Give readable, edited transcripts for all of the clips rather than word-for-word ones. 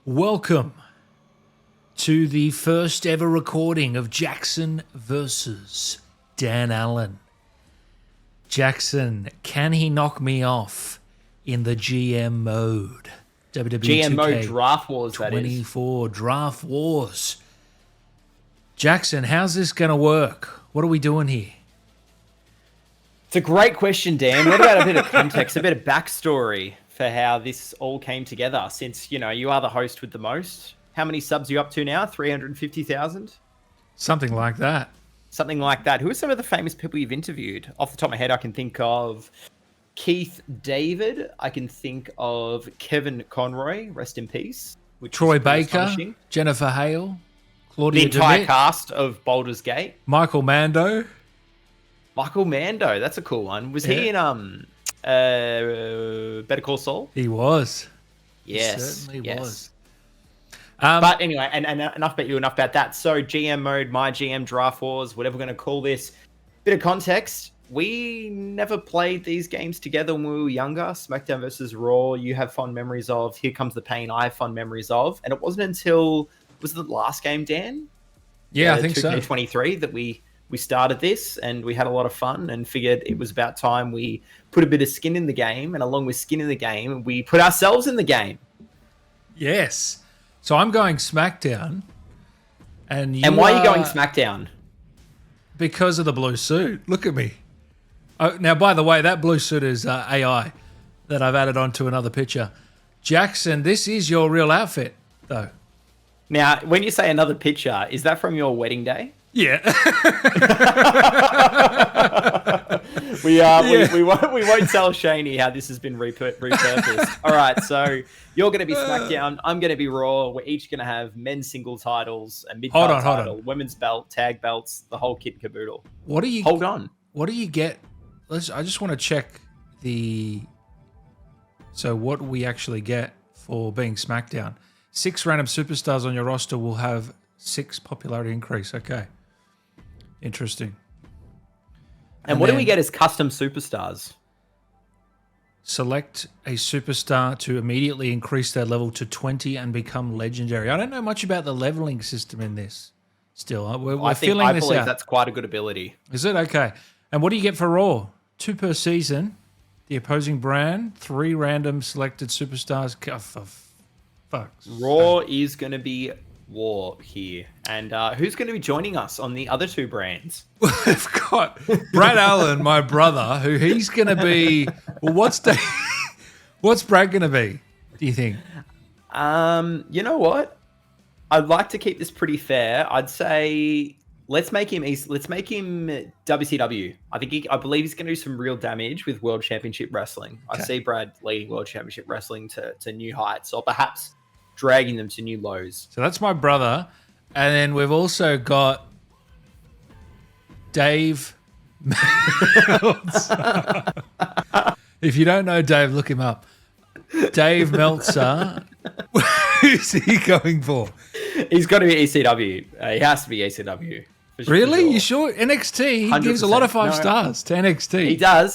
Welcome to the first ever recording of Jackson versus Dan Allen. Jackson, can he knock me off in the GM mode? WWE GM mode Draft Wars, that is. 24 Draft Wars. Jackson, how's this going to work? What are we doing here? It's a great question, Dan. What about a bit of context, a bit of backstory for how this all came together? Since, you know, you are the host with the most. How many subs are you up to now? 350,000? Something like that. Something like that. Who are some of the famous people you've interviewed? Off the top of my head, I can think of Keith David. I can think of Kevin Conroy, rest in peace. Troy Baker, Jennifer Hale, Claudia the entire DeWitt, cast of Baldur's Gate. Michael Mando. Michael Mando, that's a cool one. Was he in Better Call Saul? He was. Yes. He certainly was. But anyway, and enough about that. So GM mode, MyGM Draft Wars, whatever we're going to call this. Bit of context. We never played these games together when we were younger. SmackDown versus Raw, you have fond memories of. Here Comes the Pain, I have fond memories of. And it wasn't until, was it the last game, Dan? Yeah, I think 2K23 that we started this, and we had a lot of fun and figured it was about time we put a bit of skin in the game. And along with skin in the game, we put ourselves in the game. Yes. So I'm going SmackDown. And why are you going SmackDown? Because of the blue suit. Look at me. Oh, now, by the way, that blue suit is AI that I've added onto another picture. Jackson, this is your real outfit, though. Now, when you say another picture, is that from your wedding day? Yeah. We won't tell Shaney how this has been repurposed. All right, so you're going to be SmackDown. I'm going to be Raw. We're each going to have men's single titles, a mid-card title, women's belt, tag belts, the whole kit and caboodle. Hold on. What do you get? I just want to check what we actually get for being SmackDown. 6 random superstars on your roster will have 6 popularity increase. Okay. Interesting. And what do we get as custom superstars? Select a superstar to immediately increase their level to 20 and become legendary. I don't know much about the leveling system in this still. We're filling this out. I believe that's quite a good ability. Is it? Okay. And what do you get for Raw? 2 per season. The opposing brand. 3 random selected superstars. Raw is going to be war here. And who's going to be joining us on the other 2 brands? We've got Brad Allen, my brother, who he's going to be... Well, what's Brad going to be, do you think? You know what? I'd like to keep this pretty fair. I'd say let's make him WCW. I believe he's going to do some real damage with World Championship Wrestling. Okay. I see Brad leading World Championship Wrestling to new heights, or perhaps dragging them to new lows. So that's my brother. And then we've also got Dave Meltzer. If you don't know Dave, look him up. Dave Meltzer. Who's he going for? He's got to be ECW. He has to be ECW. Really? Sure. You sure? NXT? He 100%. Gives a lot of 5 stars to NXT.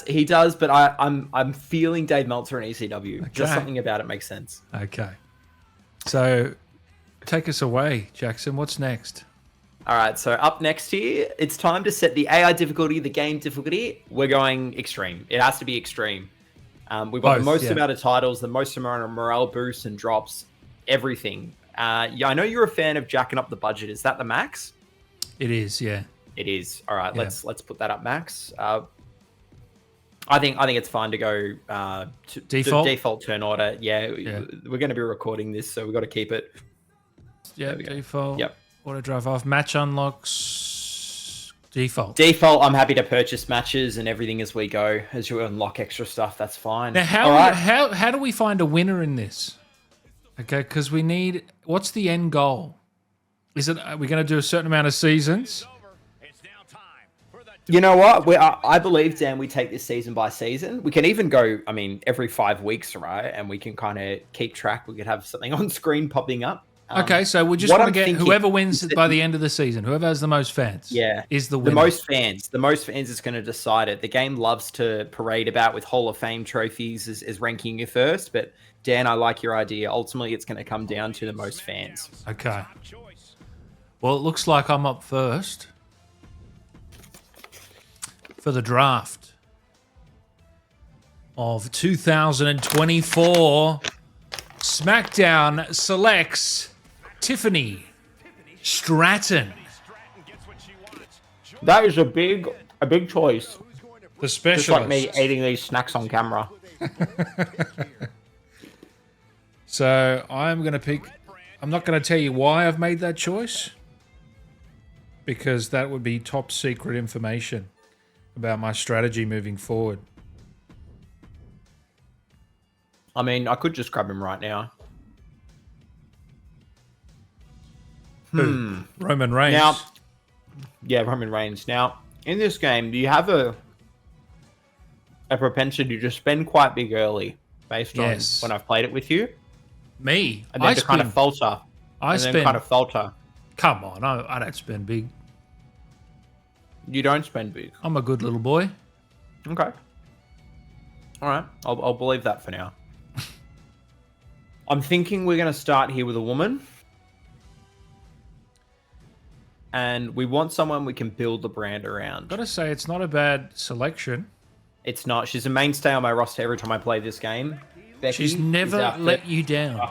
He does, but I'm feeling Dave Meltzer in ECW. Okay. Just something about it makes sense. Okay. So take us away, Jackson. What's next? All right, so up next here, it's time to set the AI difficulty, the game difficulty. We're going extreme. It has to be extreme. We've got the most amount of titles, the most amount of morale boosts and drops, everything. I know you're a fan of jacking up the budget. Is that the max? It is, yeah. It is. All right, let's put that up max. I think it's fine to go to default turn order. Yeah, we're going to be recording this, so we've got to keep it. Yeah, default. Yep. Auto drive off. Match unlocks. Default. Default. I'm happy to purchase matches and everything as we go. As you unlock extra stuff, that's fine. Now, how do we find a winner in this? Okay, because we need. What's the end goal? Are we going to do a certain amount of seasons? You know what? I believe, Dan, we take this season by season. We can even go, every 5 weeks, right? And we can kind of keep track. We could have something on screen popping up. Okay, so we just want to get whoever wins by the end of the season, whoever has the most fans, is the winner. The most fans is going to decide it. The game loves to parade about with Hall of Fame trophies as ranking you first, but Dan, I like your idea. Ultimately, it's going to come down to the most fans. Okay. Well, it looks like I'm up first for the draft of 2024. SmackDown selects Tiffany Stratton. That is a big choice. The specialist. Just like me eating these snacks on camera. So I'm going to pick... I'm not going to tell you why I've made that choice, because that would be top secret information about my strategy moving forward. I mean, I could just grab him right now. Roman Reigns. Now, yeah, Roman Reigns. Now, in this game, do you have a propensity to spend quite big early based on when I've played it with you? Me? And then kind of falter. Then kind of falter. Come on, I don't spend big. You don't spend big. I'm a good little boy. Okay. All right. I'll believe that for now. I'm thinking we're going to start here with a woman. And we want someone we can build the brand around. Gotta say, it's not a bad selection. It's not. She's a mainstay on my roster every time I play this game. Becky, she's never let you down.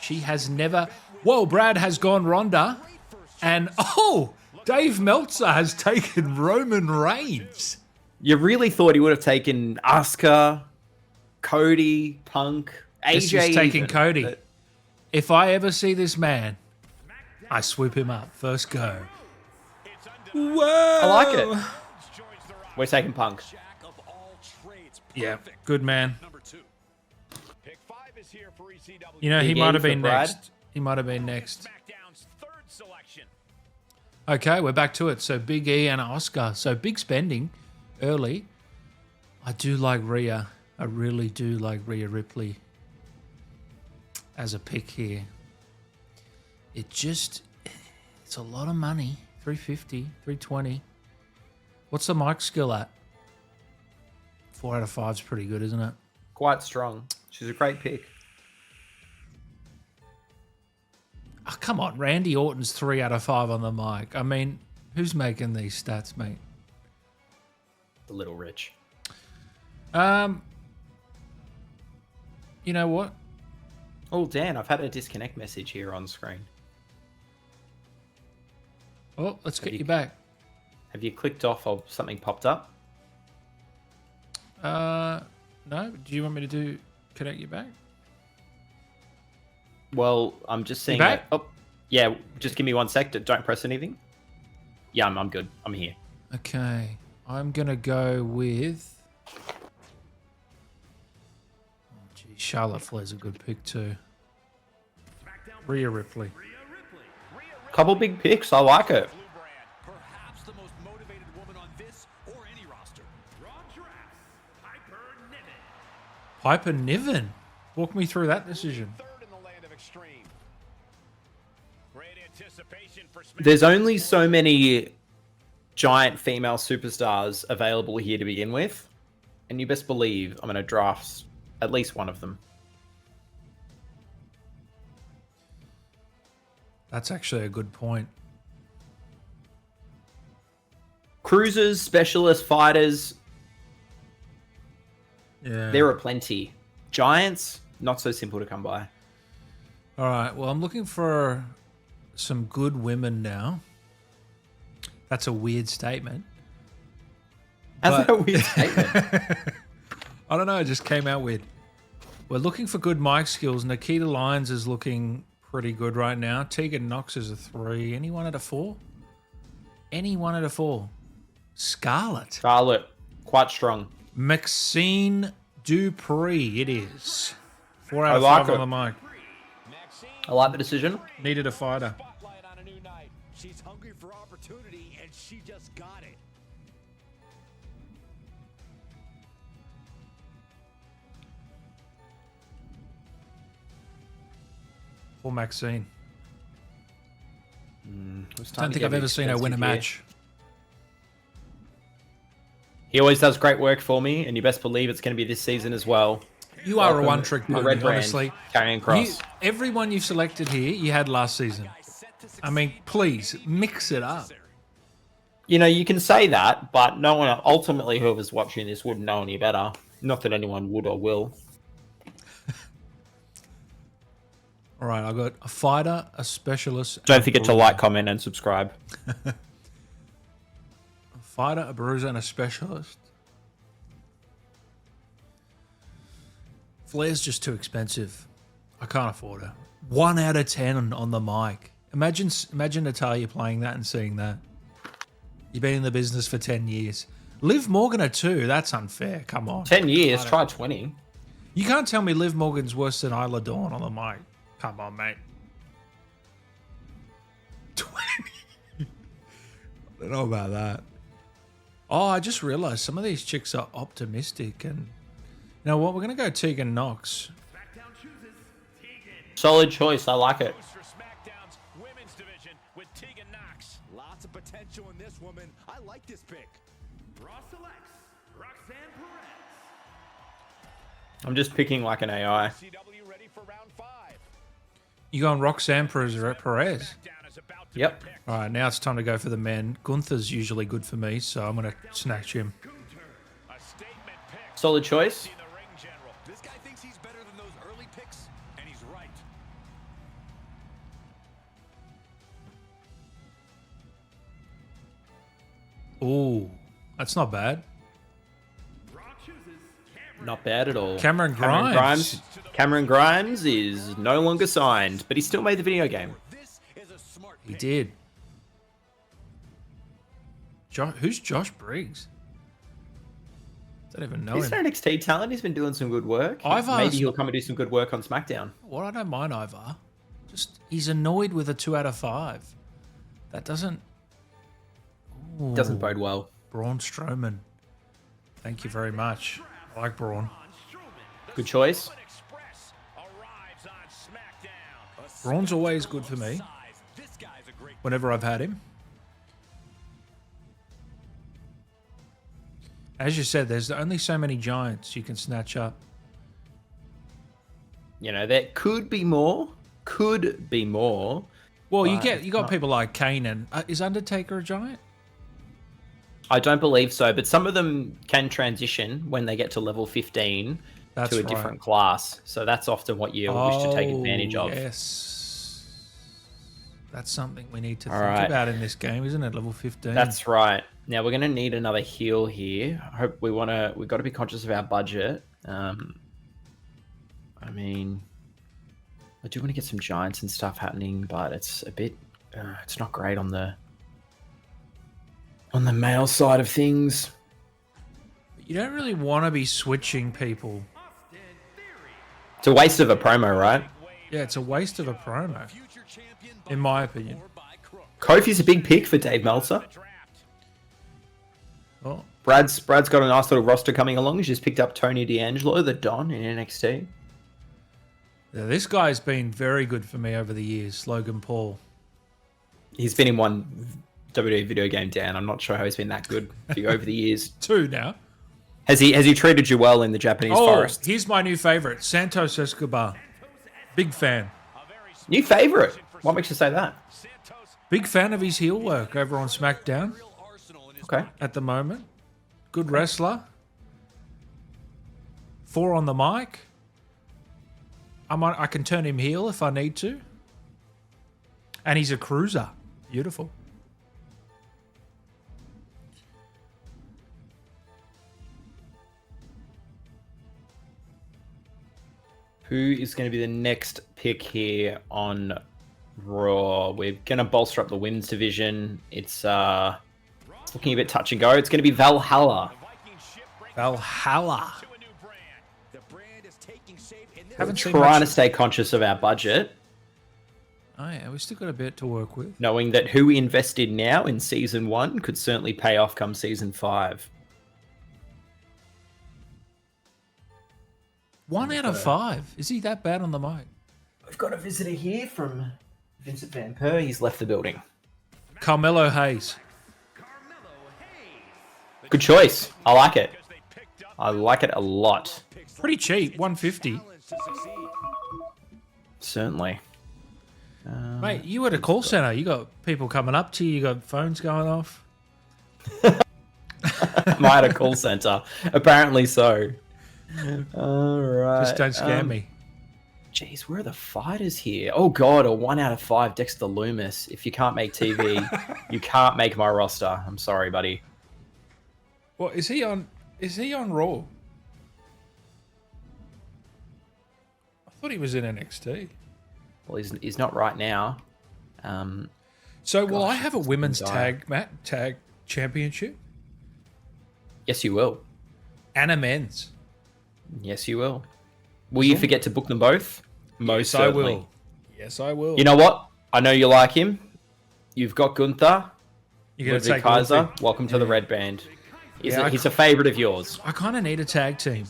She has never... Whoa, Brad has gone Ronda. And, Dave Meltzer has taken Roman Reigns. You really thought he would have taken Asuka, Cody, Punk, AJ. He's taking Cody. If I ever see this man, I swoop him up. First go. Whoa! I like it. We're taking Punk. Yeah, good man. You know, he might have been next. He might have been next. Okay, we're back to it. So Big E and Oscar. So big spending early. I do like Rhea. I really do like Rhea Ripley as a pick here. It's a lot of money. 350, 320. What's the mic skill at? 4 out of 5 is pretty good, isn't it? Quite strong. She's a great pick. Oh, come on. Randy Orton's 3 out of 5 on the mic. I mean, who's making these stats, mate? A little rich. You know what? Oh, Dan, I've had a disconnect message here on screen. Oh, let's get you back. Have you clicked off or something popped up? No. Do you want me to connect you back? Well, I'm just seeing back? that. Oh, yeah. Just give me 1 sec. Don't press anything. Yeah, I'm good. I'm here. Okay. I'm going to go with... Oh, gee, Charlotte Flair's a good pick too. Rhea Ripley. Couple big picks. I like it. Perhaps the most motivated woman on this or any roster. Piper Niven. Walk me through that decision. There's only so many giant female superstars available here to begin with. And you best believe I'm going to draft at least one of them. That's actually a good point. Cruisers, specialists, fighters. Yeah. There are plenty. Giants, not so simple to come by. All right. Well, I'm looking for some good women now. That's a weird statement. That's a weird statement. I don't know. It just came out weird. We're looking for good mic skills. Nikita Lyons is looking pretty good right now. Tegan Knox is a 3. Anyone at a 4? Anyone at a 4? Scarlett. Scarlett, quite strong. Maxine Dupree, it is. 4 out of 5 on the mic. I like the decision. Needed a fighter. She's hungry for opportunity, and she just got it. For Maxine. Don't think I've ever seen her win a match. He always does great work for me, and you best believe it's going to be this season as well. You are a Welcome one-trick to the pony, red brand, honestly. Karrion Kross. Everyone you've selected here, you had last season. I mean, please, mix it up. You know, you can say that, but no one, ultimately, whoever's watching this wouldn't know any better. Not that anyone would or will. All right, I got a fighter, a specialist. Don't forget to like, comment, and subscribe. A fighter, a bruiser, and a specialist. Flair's just too expensive. I can't afford her. 1 out of 10 on the mic. Imagine Natalia playing that and seeing that. You've been in the business for 10 years. Liv Morgan at 2. That's unfair. Come on. 10 years. Try 20. You can't tell me Liv Morgan's worse than Isla Dawn on the mic. Come on, mate. 20. I don't know about that. Oh, I just realized some of these chicks are optimistic. And you know what? We're going to go Tegan Knox. Solid choice. I like it. For SmackDown's women's division with Tegan Knox. Lots of potential in this woman. I like this pick. Raw selects Roxanne Perez. I'm just picking like an AI. CW ready for round 5. You going Roxanne Perez? SmackDown is about to Yep. be picked. All right, now it's time to go for the man. Gunther's usually good for me, so I'm going to snatch him. A statement pick. Solid choice. The ring general. This guy thinks he's better than those early picks, and he's right. Ooh, that's not bad. Not bad at all. Cameron Grimes. Cameron Grimes is no longer signed, but he still made the video game. This is a smart He pick. did. Who's Josh Briggs? Don't even know He's him. an NXT talent. He's been doing some good work. Ivar's Maybe he'll come and do some good work on SmackDown. Well, I don't mind Ivar. Just he's annoyed with a 2 out of 5. That doesn't. Ooh, Doesn't bode well. Braun Strowman. Thank you very much. I like Braun. Good choice. Express arrives on SmackDown. Braun's always good for me. This guy's a great Whenever I've had him. As you said, there's only so many giants you can snatch up. You know, there could be more. Could be more. Well, you But got people like Kane and is Undertaker a giant? I don't believe so, but some of them can transition when they get to level 15 That's to a right. different class. So that's often what you wish to take advantage of. Yes. That's something we need to All think right. about in this game, isn't it? Level 15. That's right. Now we're going to need another heal here. I hope we've got to be conscious of our budget. I mean, I do want to get some giants and stuff happening, but it's a bit, it's not great on the male side of things. You don't really want to be switching people. It's a waste of a promo, right? Yeah, it's a waste of a promo, in my opinion. Kofi's a big pick for Dave Meltzer. Oh, Brad's got a nice little roster coming along. He's just picked up Tony D'Angelo, the Don in NXT. yeah, this guy's been very good for me over the years, Logan Paul. He's been in one WWE video game, Dan. I'm not sure how he's been that good for you over the years. 2 now. Has he treated you well in the Japanese forest? Here's my new favorite, Santos Escobar. Big fan. New favorite. What makes you say that? Big fan of his heel work over on SmackDown Okay. at the moment. Good wrestler. 4 on the mic. I can turn him heel if I need to. And he's a cruiser. Beautiful. Who is going to be the next pick here on Raw? We're going to bolster up the women's division. It's looking a bit touch and go. It's going to be Valhalla. Valhalla. Haven't seen Trying to much. stay conscious of our budget, Oh yeah, we still got a bit to work with. knowing that who we invested now in season 1 could certainly pay off come season 5. 1 out of 5. Is he that bad on the mic? We've got a visitor here from Vincent Van Per. He's left the building. Carmelo Hayes. Good choice. I like it. I like it a lot. Pretty cheap, 150. Certainly. Mate, you at a call center. You got people coming up to you. You got phones going off. Am I at a call center? Apparently so. All right. Just don't scam me. Jeez, where are the fighters here? Oh god, a 1 out of 5 Dexter Loomis. If you can't make TV, you can't make my roster. I'm sorry, buddy. What is he on? Is he on Raw? I thought he was in NXT. Well, he's not right now. So will I have a women's tag championship? Yes, you will. And a men's. Yes, you will. Will you forget to book them both? Most certainly. I will. Yes, I will. You know what? I know you like him. You've got Gunther. You're going to take Kaiser. Wolfie. Welcome to the Red Band. He's a favorite of yours. I kind of need a tag team.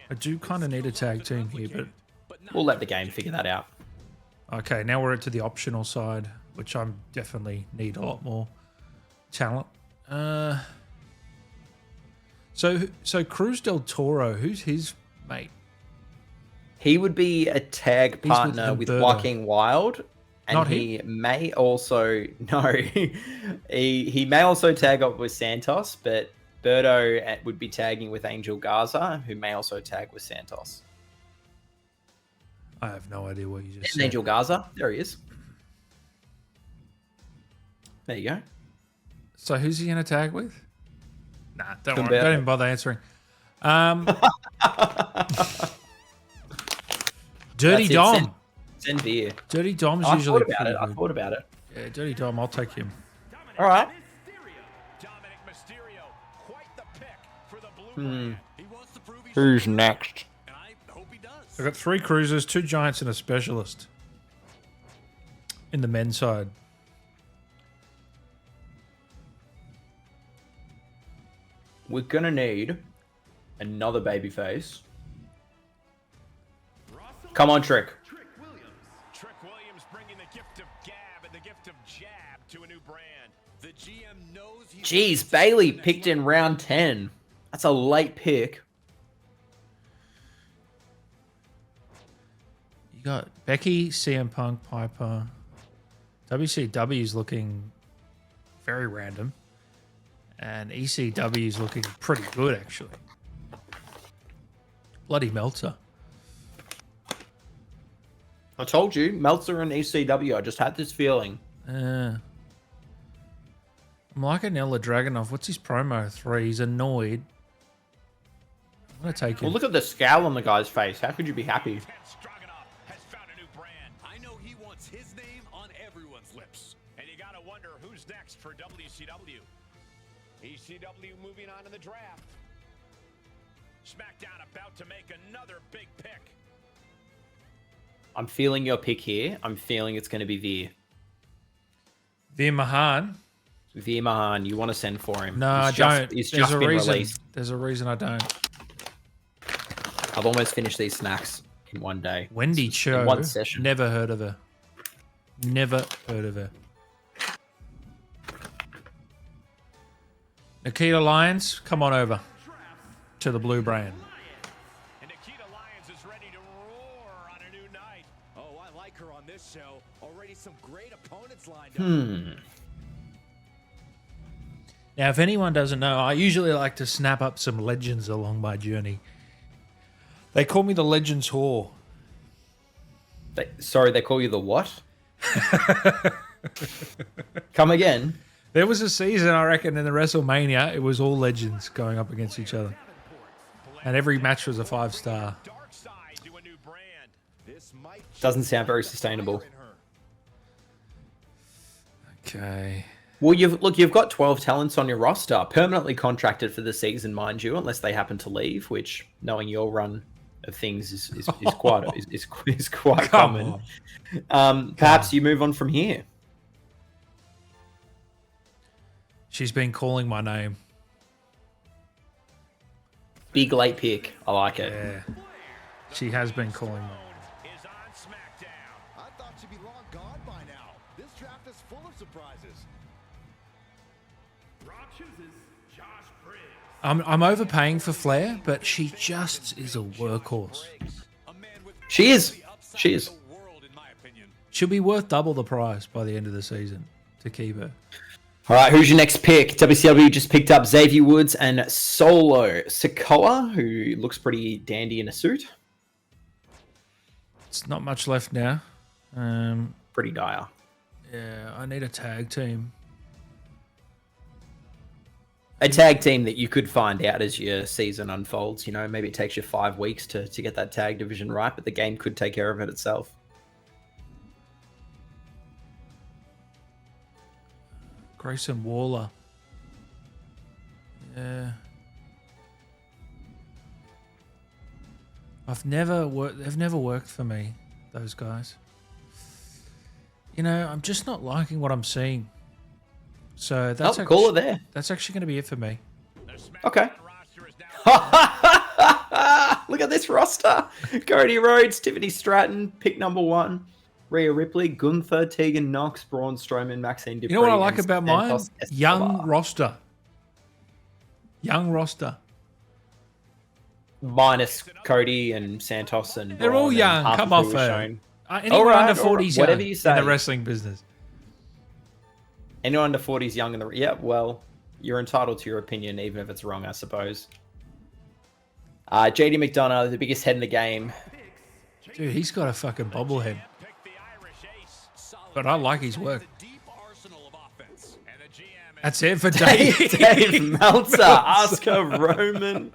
I do kind of need a tag team here, but we'll let the game figure that out. Okay, now we're to the optional side, which I definitely need a lot more talent. So Cruz del Toro, who's his mate? He would be a tag partner with Joaquin Wild, and Not he may also he may also tag up with Santos, but Berto would be tagging with Angel Garza, who may also tag with Santos. I have no idea what you just There's said. Angel Garza, there he is. There you go. So who's he going to tag with? Nah, don't worry. Don't even bother answering. Dirty Dom. Send beer. Dirty Dom's usually pretty good. I thought about it. Yeah, Dirty Dom, I'll take him. All right. Who's next? I've got 3 cruisers, 2 giants, and a specialist in the men's side. We're gonna need another babyface. Come on, Trick. Trick Williams bringing the gift of gab and the gift of jab to a new brand. The GM knows Jeez, Bailey picked in round 10. That's a late pick. You got Becky, CM Punk, Piper. WCW is looking very random. And ECW is looking pretty good, actually. Bloody Meltzer. I told you, Meltzer and ECW. I just had this feeling. I'm liking Ella Dragunov. What's his promo? 3. He's annoyed. I'm going to take him. Well, look at the scowl on the guy's face. How could you be happy? has found a new brand. I know he wants his name on everyone's lips. And you got to wonder who's next for WCW. ECW moving on to the draft. SmackDown about to make another big pick. I'm feeling your pick here. I'm feeling it's going to be Veer. Veer Mahan. Veer Mahan, you want to send for him. No, I don't. He's just been released. There's a reason I don't. I've almost finished these snacks in one day. Wendy Cho. In one session. Never heard of her. Never heard of her. Nikita Lyons, come on over to the blue brand. And Nikita Lyons is ready to roar on a new night. Oh, I like her on this show. Already some great opponents lined up. Now, if anyone doesn't know, I usually like to snap up some legends along my journey. They call me the Legends Whore. Sorry, they call you the what? Come again. There was a season, I reckon, in the WrestleMania, it was all legends going up against each other. And every match was a 5-star. Doesn't sound very sustainable. Okay. Well, you've got 12 talents on your roster, permanently contracted for the season, mind you, unless they happen to leave, which, knowing your run of things, is quite common. Perhaps you move on from here. She's been calling my name. Big late pick. I like it. Yeah. She has been calling my name. I thought she'd be long gone by now. This draft is full of surprises. Rob chooses I'm overpaying for Flair, but she just is a workhorse. She is. She is. She'll be worth double the price by the end of the season to keep her. All right, who's your next pick? WCW just picked up Xavier Woods and Solo Sikoa, who looks pretty dandy in a suit. It's not much left now. Pretty dire. Yeah, I need a tag team. A tag team that you could find out as your season unfolds. You know, maybe it takes you 5 weeks to get that tag division right, but the game could take care of it itself. Grayson Waller. Yeah. They've never worked for me, those guys. You know, I'm just not liking what I'm seeing. So that's call it there. That's actually going to be it for me. Okay. Look at this roster. Cody Rhodes, Tiffany Stratton, pick number 1. Rhea Ripley, Gunther, Tegan Knox, Braun Strowman, Maxine Dupree. You know what I like about mine? Santos Escobar. Young roster. Young roster. Minus Cody and Santos and They're all Braun young. and Come half of off who were it. shown. Anyone under 40 is whatever young you say. in the wrestling business. Anyone under 40 is young in the... Yeah, well, you're entitled to your opinion, even if it's wrong, I suppose. JD McDonough, the biggest head in the game. Dude, he's got a fucking bobblehead. But I like his work. That's it for Dave. Dave Meltzer, Asuka, Roman,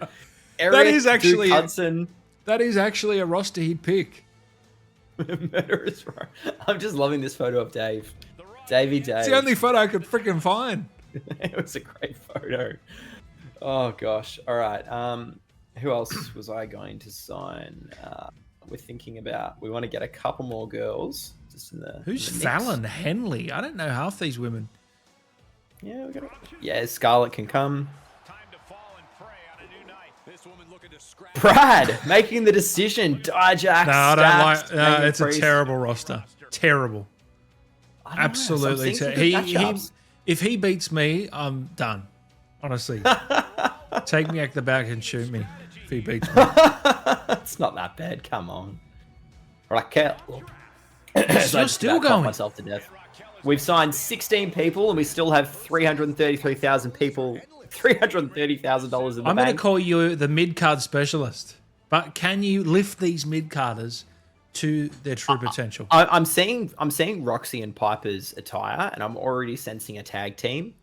Eric, Duke Hudson. That is actually a roster he'd pick. Murderous Row. I'm just loving this photo of Dave. Davey Dave. It's the only photo I could freaking find. It was a great photo. Oh, gosh. All right. Who else was I going to sign? We're thinking about... We want to get a couple more girls. Who's Fallon Henley? I don't know half these women. Yeah, we got it. Yeah, Scarlett can come. Brad making the decision. Dijak. No, I don't like. No, it's a terrible roster. Terrible. Absolutely terrible. If he beats me, I'm done. Honestly, take me at the back and shoot me if he beats me. It's not that bad. Come on, Raquel. You're still going. Myself to death. We've signed 16 people, and we still have 333,000 people. $330,000 in the bank. I'm going to call you the mid-card specialist. But can you lift these mid-carders to their true potential? I'm seeing Roxy and Piper's attire, and I'm already sensing a tag team.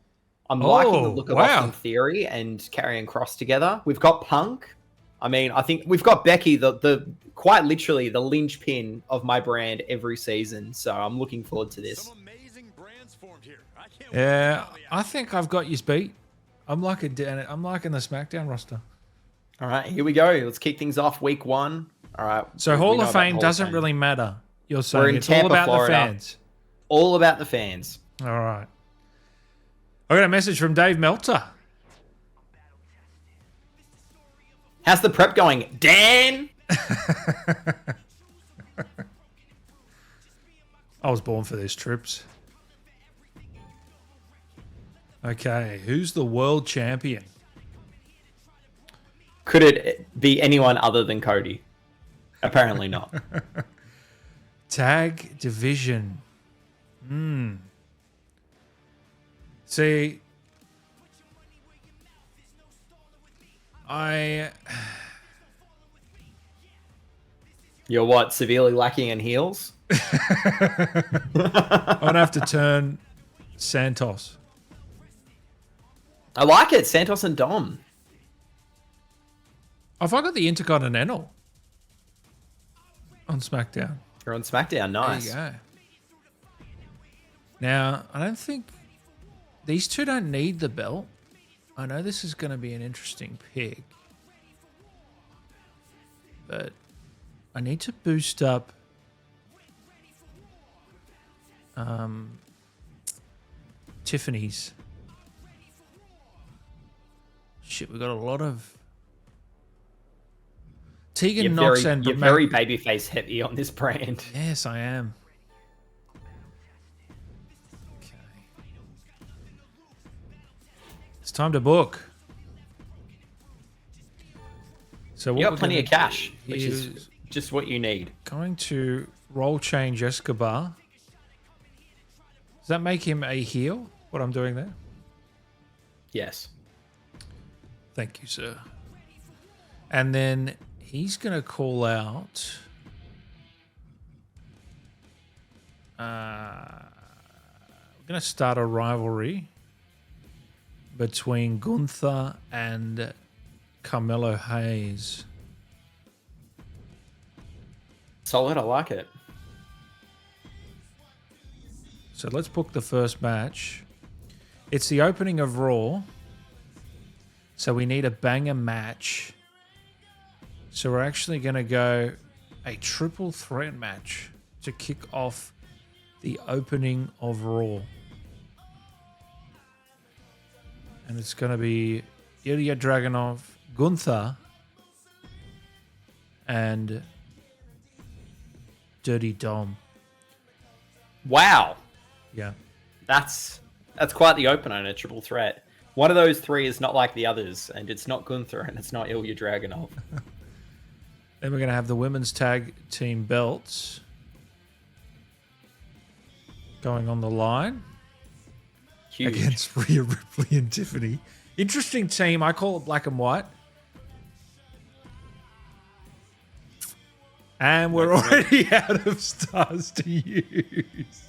I'm liking the look of Austin Theory and Karrion Kross together. We've got Punk. I mean, I think we've got Becky, the quite literally the linchpin of my brand every season. So I'm looking forward to this. Yeah, I think I've got you beat. I'm liking the SmackDown roster. All right, here we go. Let's kick things off week 1. All right. So Hall of Fame doesn't really matter. You're saying it's all about the fans. All about the fans. All right. I got a message from Dave Meltzer. How's the prep going, Dan? I was born for this, Trips. Okay, who's the world champion? Could it be anyone other than Cody? Apparently not. Tag division. See, You're what? Severely lacking in heels? I'd have to turn Santos. I like it. Santos and Dom. Have I got the Intercontinental on SmackDown? You're on SmackDown. Nice. There you go. Now, I don't think these two don't need the belt. I know this is going to be an interesting pick, but I need to boost up Tiffany's. Shit, we got a lot of Tegan Knox and you're very babyface heavy on this brand. Yes, I am. Okay. Let's time to book. So You got plenty of cash, which is just what you need. Going to role change Escobar. Does that make him a heel? What I'm doing there? Yes. Thank you, sir. And then he's going to call out. We're going to start a rivalry between Gunther and Carmelo Hayes. Solid, I like it. So let's book the first match. It's the opening of Raw. So we need a banger match. So we're actually going to go a triple threat match to kick off the opening of Raw. And it's going to be Ilya Dragunov, Gunther, and Dirty Dom. Wow. Yeah. That's quite the opener in a triple threat. One of those three is not like the others, and it's not Gunther, and it's not Ilya Dragunov. Then we're going to have the women's tag team belts going on the line. Huge. Against Rhea Ripley and Tiffany. Interesting team. I call it black and white. And we're already out of stars to use.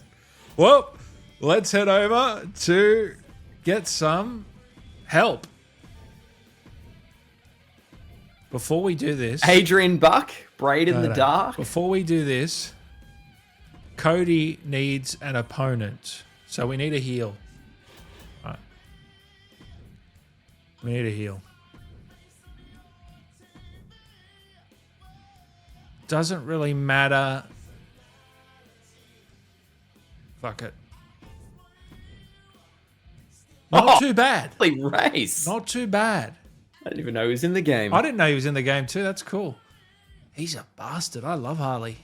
Well, let's head over to get some help. Before we do this... Adrian Buck, Braid in the Dark. Before we do this, Cody needs an opponent. So we need a heel. All right. We need a heel. Doesn't really matter. Fuck it. Not too bad. Race. Not too bad. I didn't even know he was in the game. I didn't know he was in the game too. That's cool. He's a bastard. I love Harley.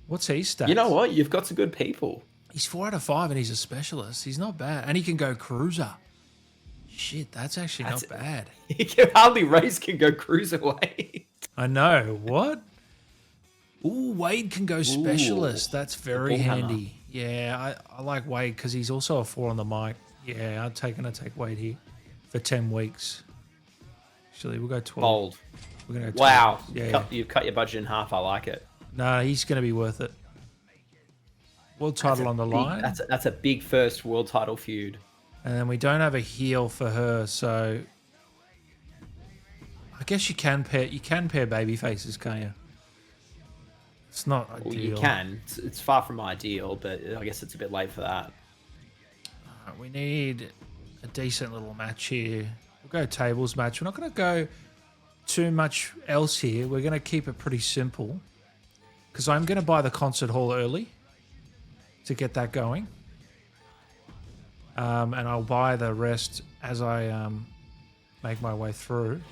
What's his stats? You know what? You've got some good people. He's 4 out of 5 and he's a specialist. He's not bad. And he can go cruiser. Shit, that's actually not bad. Harley Race can go cruiserweight. I know. What? Ooh, Wade can go specialist. That's very handy. Yeah, I like Wade because he's also a 4 on the mic. Yeah, I'm gonna take Wade here for 10 weeks. Actually, we'll go 12. Bold. We're gonna go 12. Wow. Yeah, You've cut your budget in half. I like it. No, he's gonna be worth it. World title on the line. That's a big first world title feud. And then we don't have a heel for her, so I guess you can pair baby faces, can't you? It's not ideal. Well, you can. It's far from ideal, but I guess it's a bit late for that. We need a decent little match here. We'll go tables match. We're not going to go too much else here. We're going to keep it pretty simple because I'm going to buy the concert hall early to get that going. And I'll buy the rest as I make my way through.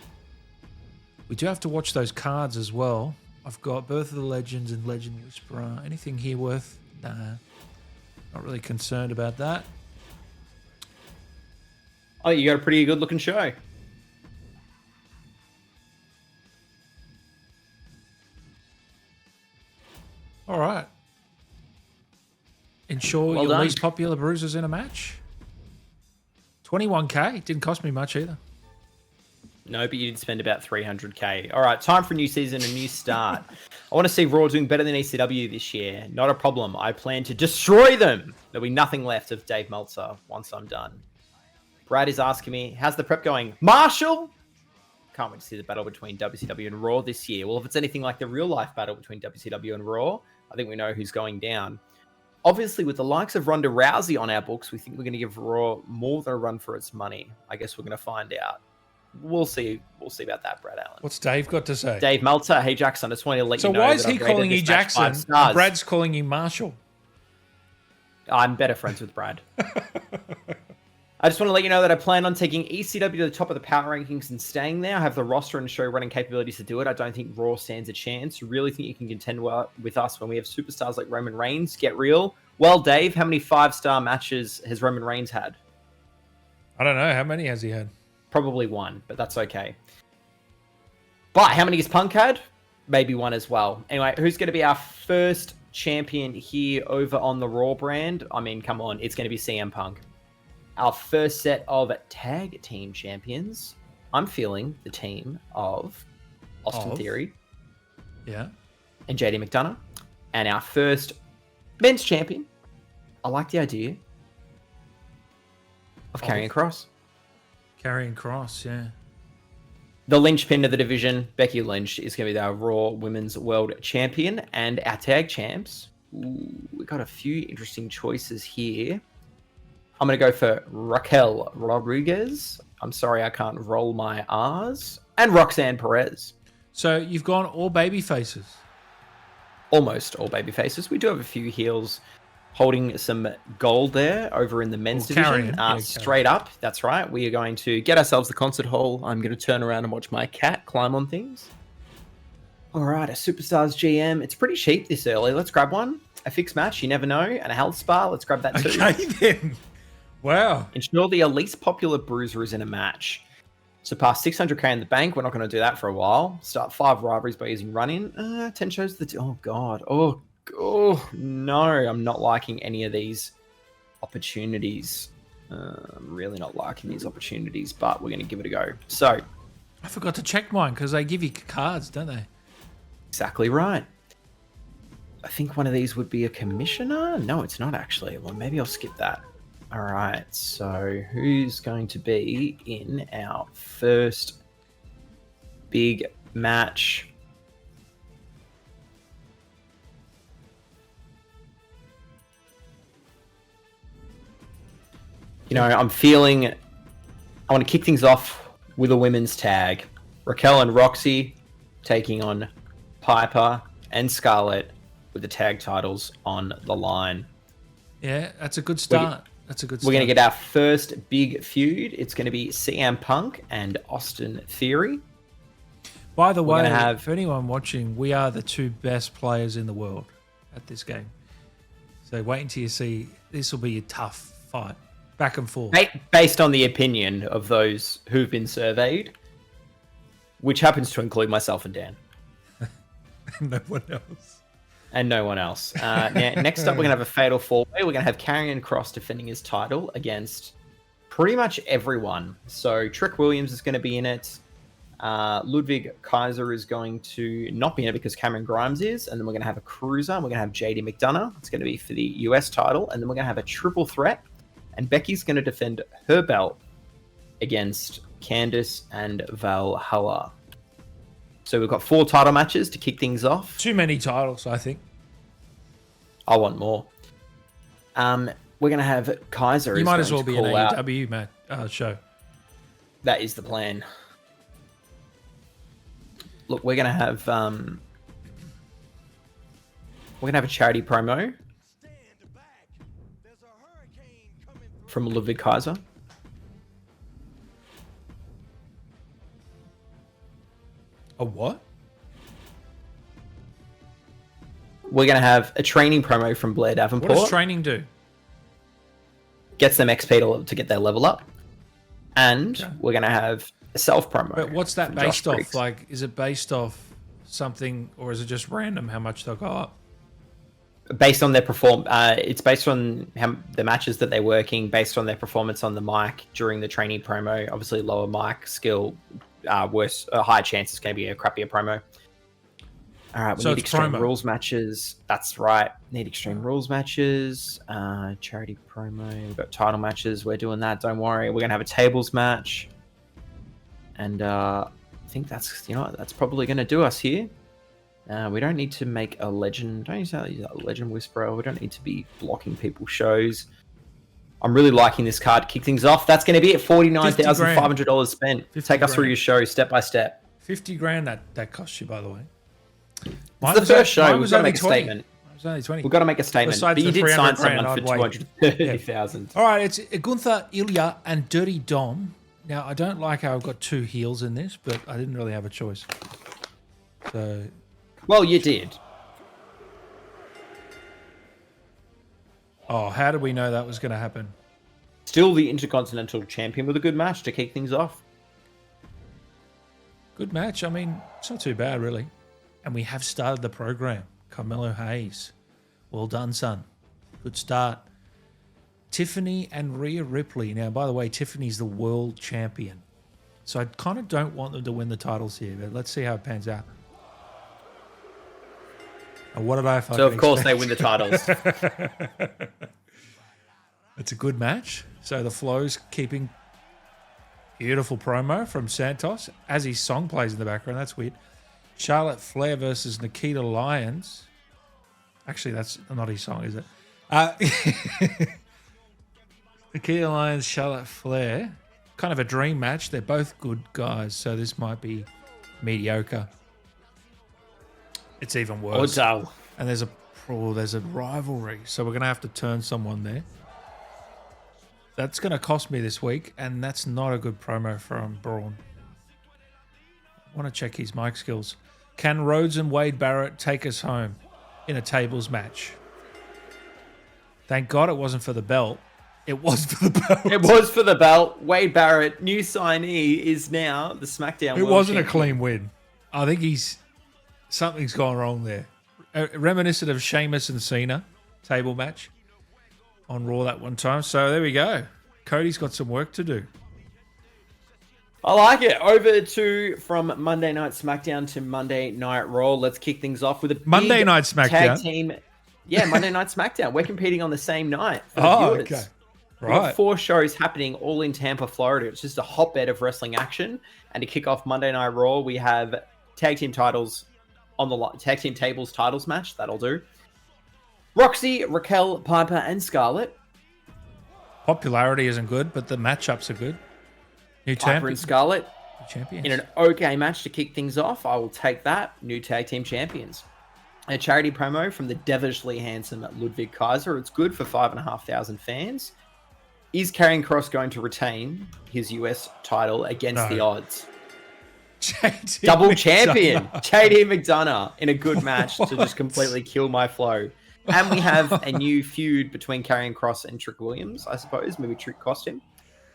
We do have to watch those cards as well. I've got Birth of the Legends and Legend Whisperer. Anything here worth? Nah. Not really concerned about that. Oh, you got a pretty good looking show. All right. Ensure Well your done. least popular bruisers in a match. 21k. Didn't cost me much either. No, but you did spend about 300k. All right, time for a new season, a new start. I want to see Raw doing better than ECW this year. Not a problem. I plan to destroy them. There'll be nothing left of Dave Meltzer once I'm done. Brad is asking me, how's the prep going? Marshall? Can't wait to see the battle between WCW and Raw this year. Well, if it's anything like the real-life battle between WCW and Raw, I think we know who's going down. Obviously, with the likes of Ronda Rousey on our books, we think we're going to give Raw more than a run for its money. I guess we're going to find out. We'll see. We'll see about that, Brad Allen. What's Dave got to say? Dave Meltzer. Hey, Jackson. I just wanted to let So you know. why is that he I've rated calling you this match 5 Jackson? stars. And Brad's calling you Marshall. I'm better friends with Brad. I just want to let you know that I plan on taking ECW to the top of the power rankings and staying there. I have the roster and show running capabilities to do it. I don't think Raw stands a chance. You really think you can contend with us when we have superstars like Roman Reigns? Get real. Well, Dave, how many 5-star matches has Roman Reigns had? I don't know. How many has he had? Probably one, but that's okay. But how many has Punk had? Maybe one as well. Anyway, who's going to be our first champion here over on the Raw brand? I mean, come on. It's going to be CM Punk. Our first set of tag team champions. I'm feeling the team of Austin Theory. Yeah. And JD McDonough. And our first men's champion. I like the idea of Karrion Kross. Karrion Kross, yeah. The linchpin of the division, Becky Lynch, is going to be our Raw Women's World Champion. And our tag champs, we got a few interesting choices here. I'm going to go for Raquel Rodriguez. I'm sorry I can't roll my R's. And Roxanne Perez. So you've gone all baby faces. Almost all baby faces. We do have a few heels holding some gold there over in the men's division. Straight up, that's right. We are going to get ourselves the concert hall. I'm going to turn around and watch my cat climb on things. All right, a Superstars GM. It's pretty cheap this early. Let's grab one. A fixed match, you never know. And a health spa. Let's grab that too. Okay, then. Wow. Ensure the least popular bruiser is in a match. Surpass 600k in the bank. We're not going to do that for a while. Start 5 rivalries by using run-in. 10 shows the... Oh, God. Oh, no. I'm not liking any of these opportunities. I'm really not liking these opportunities, but we're going to give it a go. So... I forgot to check mine because they give you cards, don't they? Exactly right. I think one of these would be a commissioner. No, it's not actually. Well, maybe I'll skip that. All right, so who's going to be in our first big match? You know, I'm feeling... I want to kick things off with a women's tag. Raquel and Roxy taking on Piper and Scarlett with the tag titles on the line. Yeah, that's a good start. We're going to get our first big feud. It's going to be CM Punk and Austin Theory. By the way, for anyone watching, we are the 2 best players in the world at this game. So wait until you see. This will be a tough fight. Back and forth. Based on the opinion of those who've been surveyed, which happens to include myself and Dan. No one else. And no one else. Now, next up, we're going to have a fatal 4-way. We're going to have Karrion Kross defending his title against pretty much everyone. So Trick Williams is going to be in it. Ludwig Kaiser is going to not be in it because Cameron Grimes is. And then we're going to have a cruiser. And we're going to have JD McDonough. It's going to be for the US title. And then we're going to have a triple threat. And Becky's going to defend her belt against Candice and Valhalla. So we've got 4 title matches to kick things off. Too many titles, I think. I want more. We're going to have Kaiser. You might as well be an AEW show. That is the plan. Look, we're going to have a charity promo from Ludwig Kaiser. A what? We're going to have a training promo from Blair Davenport. What does training do? Gets them XP to get their level up. And we're going to have a self promo. But what's that based off? Like, is it based off something, or is it just random how much they'll go up? Based on their it's based on the matches that they're working, based on their performance on the mic during the training promo. Obviously, lower mic skill, worse, a higher chance it's going to be a crappier promo. All right, we need Extreme Rules matches. That's right. Need Extreme Rules matches. Charity promo. We've got title matches. We're doing that. Don't worry. We're going to have a tables match. And I think that's probably going to do us here. We don't need to make a legend. Don't use that legend whisperer. We don't need to be blocking people's shows. I'm really liking this card. Kick things off. That's going to be at $49,500 spent. Take us through your show step by step. 50 grand that cost you, by the way. It's the first show. We've got to make a statement. It was only 20. We've got to make a statement. Besides but you did sign someone for 230,000. Yeah. All right, it's Gunther, Ilya, and Dirty Dom. Now, I don't like how I've got 2 heels in this, but I didn't really have a choice. So... Well, you did. Oh, how did we know that was going to happen? Still the Intercontinental Champion with a good match to kick things off. Good match. I mean, it's not too bad, really. And we have started the program. Carmelo Hayes. Well done, son. Good start. Tiffany and Rhea Ripley. Now, by the way, Tiffany's the world champion. So I kind of don't want them to win the titles here, but let's see how it pans out. And what did I fucking So, of course, expect? they win the titles. It's a good match. So the Flow's keeping beautiful promo from Santos as his song plays in the background. That's weird. Charlotte Flair versus Nikita Lyons. Actually, that's not his song, is it? Nikita Lyons, Charlotte Flair. Kind of a dream match. They're both good guys, so this might be mediocre. It's even worse. And there's a rivalry, so we're going to have to turn someone there. That's going to cost me this week, and that's not a good promo from Braun. I want to check his mic skills. Can Rhodes and Wade Barrett take us home in a tables match? Thank God it wasn't for the belt. It was for the belt. It was for the belt. Wade Barrett, new signee, is now the SmackDown It World wasn't Champion. a clean win. I think something's gone wrong there. Reminiscent of Sheamus and Cena table match on Raw that one time. So there we go. Cody's got some work to do. I like it. Over to from Monday Night SmackDown to Monday Night Raw. Let's kick things off with a Monday big Night SmackDown? tag team. Yeah, Monday Night SmackDown. We're competing on the same night for the viewers. Okay. We've got Right. 4 shows happening all in Tampa, Florida. It's just a hotbed of wrestling action. And to kick off Monday Night Raw, we have tag team titles on the tag team tables titles match. That'll do. Roxy, Raquel, Piper, and Scarlett. Popularity isn't good, but the matchups are good. New Piper and Scarlett champions. in an okay match to kick things off. I will take that. New tag team champions. A charity promo from the devilishly handsome Ludwig Kaiser. It's good for 5,500 fans. Is Karrion Kross going to retain his US title against the odds? JD Double McDonough. champion JD McDonough in a good match to just completely kill my flow. And we have a new feud between Karrion Kross and Trick Williams, I suppose. Maybe Trick cost him.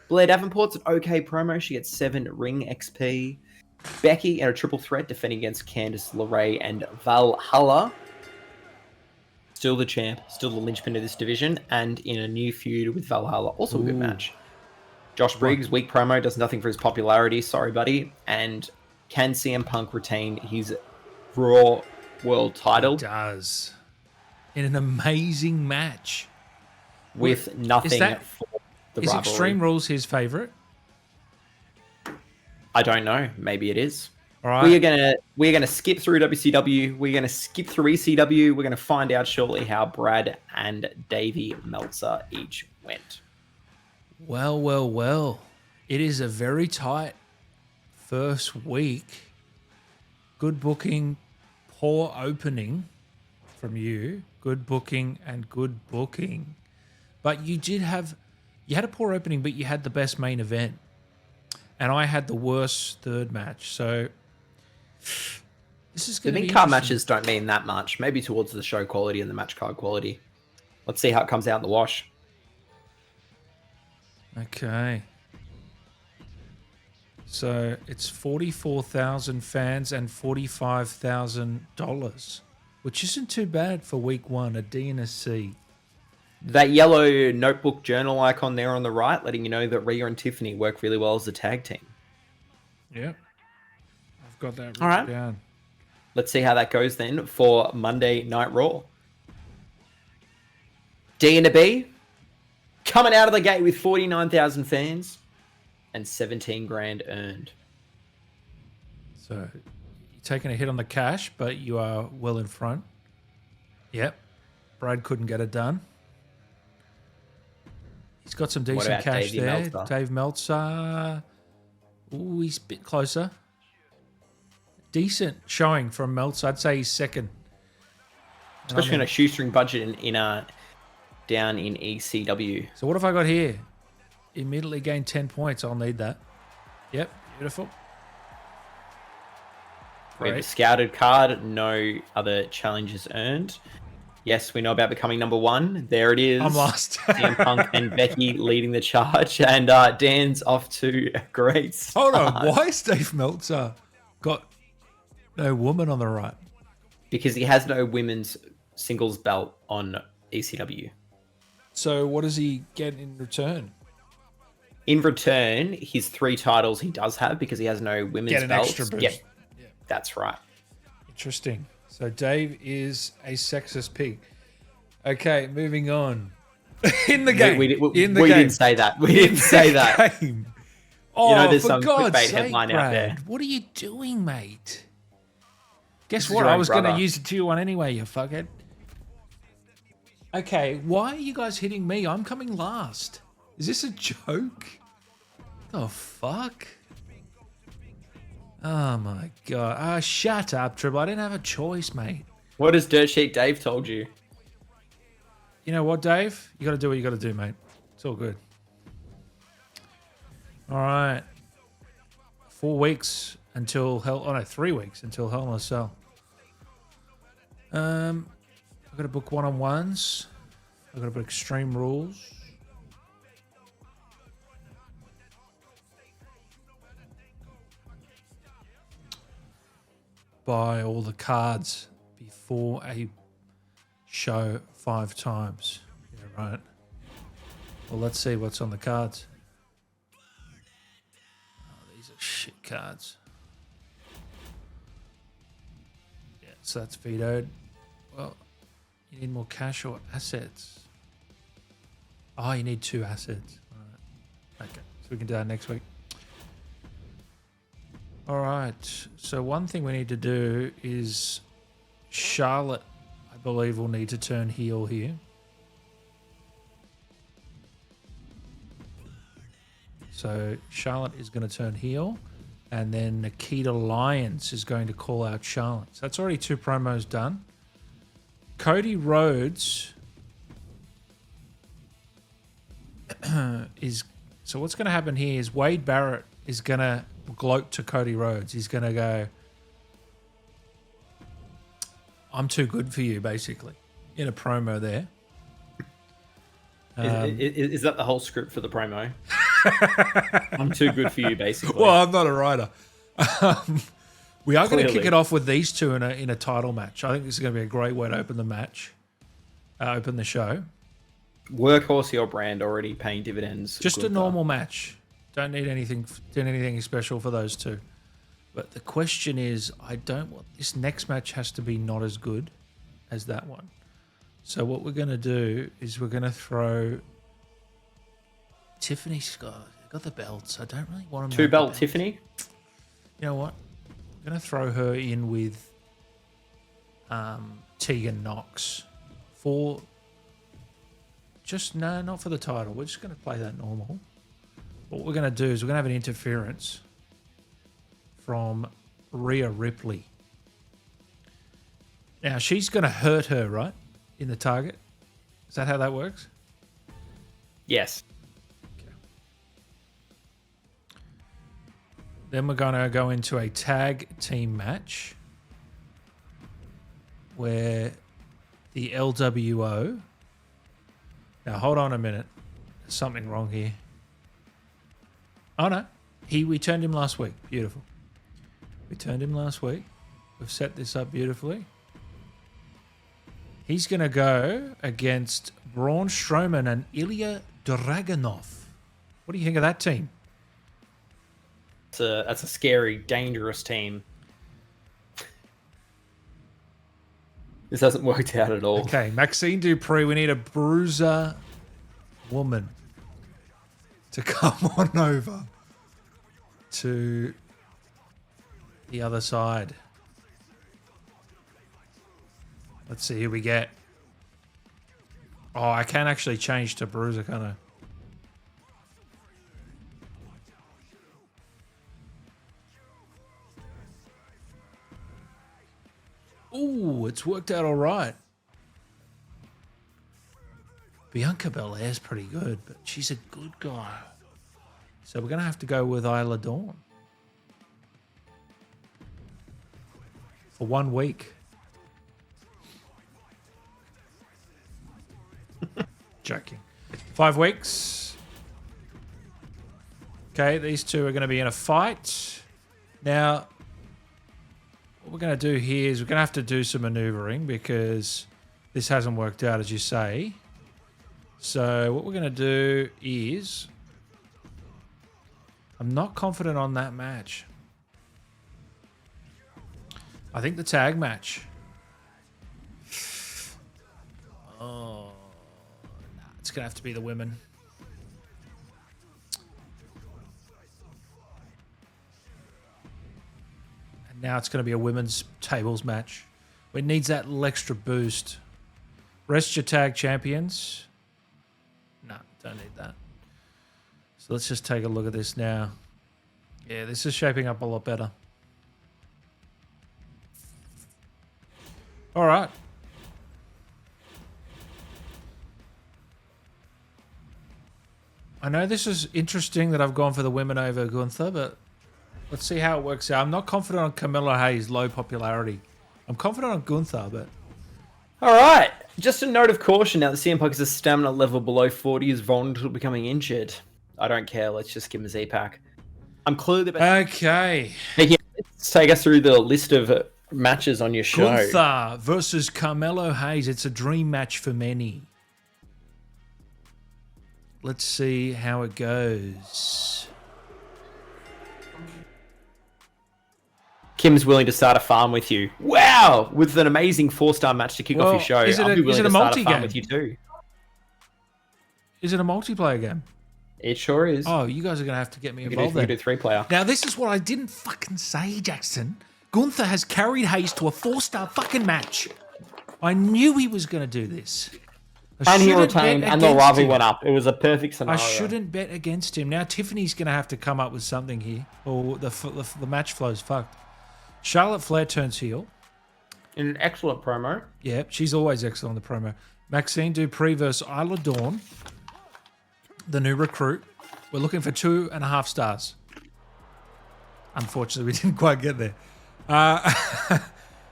Blair Davenport's an okay promo. She gets 7 ring XP. Becky in a triple threat defending against Candice LeRae and Valhalla. Still the champ, still the linchpin of this division, and in a new feud with Valhalla. Also a good match. Josh Briggs, weak promo, does nothing for his popularity. Sorry, buddy. And can CM Punk retain his Raw World title? Does. In an amazing match. With nothing for the Is rivalry. Extreme Rules his favorite? I don't know. Maybe it is. All right. We're gonna skip through WCW. We're gonna skip through ECW. We're gonna find out shortly how Brad and Davey Meltzer each went. Well. It is a very tight first week. Good booking, poor opening from you. Good booking and good booking. But you had a poor opening, but you had the best main event. And I had the worst third match. So this is The going to be mid-card interesting. matches don't mean that much. Maybe towards the show quality and the match card quality. Let's see how it comes out in the wash. Okay. So it's 44,000 fans and $45,000, which isn't too bad for week 1, a D and a C. That yellow notebook journal icon there on the right, letting you know that Rhea and Tiffany work really well as a tag team. Yep. I've got that All right. written down. Let's see how that goes then for Monday Night Raw. D and a B coming out of the gate with 49,000 fans and 17 grand earned. So you're taking a hit on the cash, but you are well in front. Yep. Brad couldn't get it done. He's got some decent about cash Davey there. Meltzer? Dave Meltzer. Ooh, he's a bit closer. Decent showing from Meltzer. I'd say he's second. Especially on a shoestring budget down in ECW. So what have I got here? Immediately gain 10 points. I'll need that. Yep, beautiful. We have a Great. scouted card, no other challenges earned. Yes, we know about becoming number one. There it is. I'm lost. CM Punk and Becky leading the charge, and Dan's off to a great start. Hold on. Why is Dave Meltzer got no woman on the right? Because he has no women's singles belt on ECW. So what does he get in return? In return, his 3 titles he does have, because he has no women's Get an belts. extra boost. Yeah, that's right. Interesting. So Dave is a sexist pig. Okay, moving on. In the game. We in the game. didn't say that. We didn't say that. Game. Oh, there's for some God's clickbait sake, headline out there. Brad, what are you doing, mate? Guess This is what? your I own was going to brother. use the tier 1 anyway, you fuckhead. Okay, why are you guys hitting me? I'm coming last. Is this a joke? The fuck? Oh my god. Ah, shut up, Triple. I didn't have a choice, mate. What has Dirt Sheet Dave told you? You know what, Dave? You got to do what you got to do, mate. It's all good. All right. 4 weeks until Hell... Oh, no, 3 weeks until Hell in a Cell. I've got to book one-on-ones. I've got to book Extreme Rules. Buy all the cards before a show 5 times. Yeah, right. Well, let's see what's on the cards. Oh, these are shit cards. Yeah, so that's vetoed. Well, you need more cash or assets. Oh, you need 2 assets. All right. Okay, so we can do that next week. All right. So one thing we need to do is Charlotte, I believe, will need to turn heel here. So Charlotte is going to turn heel, and then Nikita Lyons is going to call out Charlotte. So that's already 2 promos done. Cody Rhodes is... So what's going to happen here is Wade Barrett is going to gloat to Cody Rhodes. He's going to go, I'm too good for you, basically, in a promo there. Is that the whole script for the promo? I'm too good for you, basically. Well, I'm not a writer. We are going to Clearly. kick it off with these two in a title match. I think this is going to be a great way to open the match, open the show. Workhorse your brand already paying dividends. Just a Good normal match. Don't need anything special for those two. But the question is, I don't want this next match has to be not as good as that one. So what we're going to do is we're going to throw Tiffany Scott. Got the belts. I don't really want them. 2 belt Tiffany. You know what? I'm going to throw her in with Tegan Knox for not for the title. We're just going to play that normal. What we're going to do is we're going to have an interference from Rhea Ripley. Now, she's going to hurt her, right? In the target. Is that how that works? Yes. Okay. Then we're going to go into a tag team match where the LWO... Now, hold on a minute. There's something wrong here. Oh, no. We turned him last week. Beautiful. We turned him last week. We've set this up beautifully. He's going to go against Braun Strowman and Ilya Dragunov. What do you think of that team? That's a scary, dangerous team. This hasn't worked out at all. Okay, Maxine Dupree. We need a bruiser woman to come on over to the other side. Let's see who we get. Oh, I can actually change to bruiser, can't I? Ooh, it's worked out all right. Bianca Belair's pretty good, but she's a good guy. So we're going to have to go with Isla Dawn. For 1 week. Joking. 5 weeks. Okay, these two are going to be in a fight. Now, what we're going to do here is we're going to have to do some maneuvering because this hasn't worked out, as you say. So what we're going to do is... I'm not confident on that match. I think the tag match. Oh, nah, it's going to have to be the women. And now it's going to be a women's tables match. It needs that little extra boost. Rest your tag champions. Nah, don't need that. So let's just take a look at this now. Yeah, this is shaping up a lot better. All right. I know this is interesting that I've gone for the women over Gunther, but let's see how it works out. I'm not confident on Camilla Hayes' low popularity. I'm confident on Gunther, but... All right. Just a note of caution now. The CM Punk is a stamina level below 40, is vulnerable to becoming injured. I don't care. Let's just give him a Z-Pack. I'm clearly... Okay. Hey, let's take us through the list of matches on your show. Gunther versus Carmelo Hayes. It's a dream match for many. Let's see how it goes. Kim's willing to start a farm with you. Wow! With an amazing 4-star match to kick off your show. I'll be willing to start a farm with you too. Is it a multiplayer game? It sure is. Oh, you guys are going to have to get me involved then. We can do 3-player. Now, this is what I didn't fucking say, Jackson. Gunther has carried Hayes to a 4-star fucking match. I knew he was going to do this. And he retained, and the rivalry went up. It was a perfect scenario. I shouldn't bet against him. Now, Tiffany's going to have to come up with something here, or the match flow's fucked. Charlotte Flair turns heel. In an excellent promo. Yeah, she's always excellent in the promo. Maxine Dupree versus Isla Dawn. The new recruit. We're looking for 2.5 stars. Unfortunately, we didn't quite get there.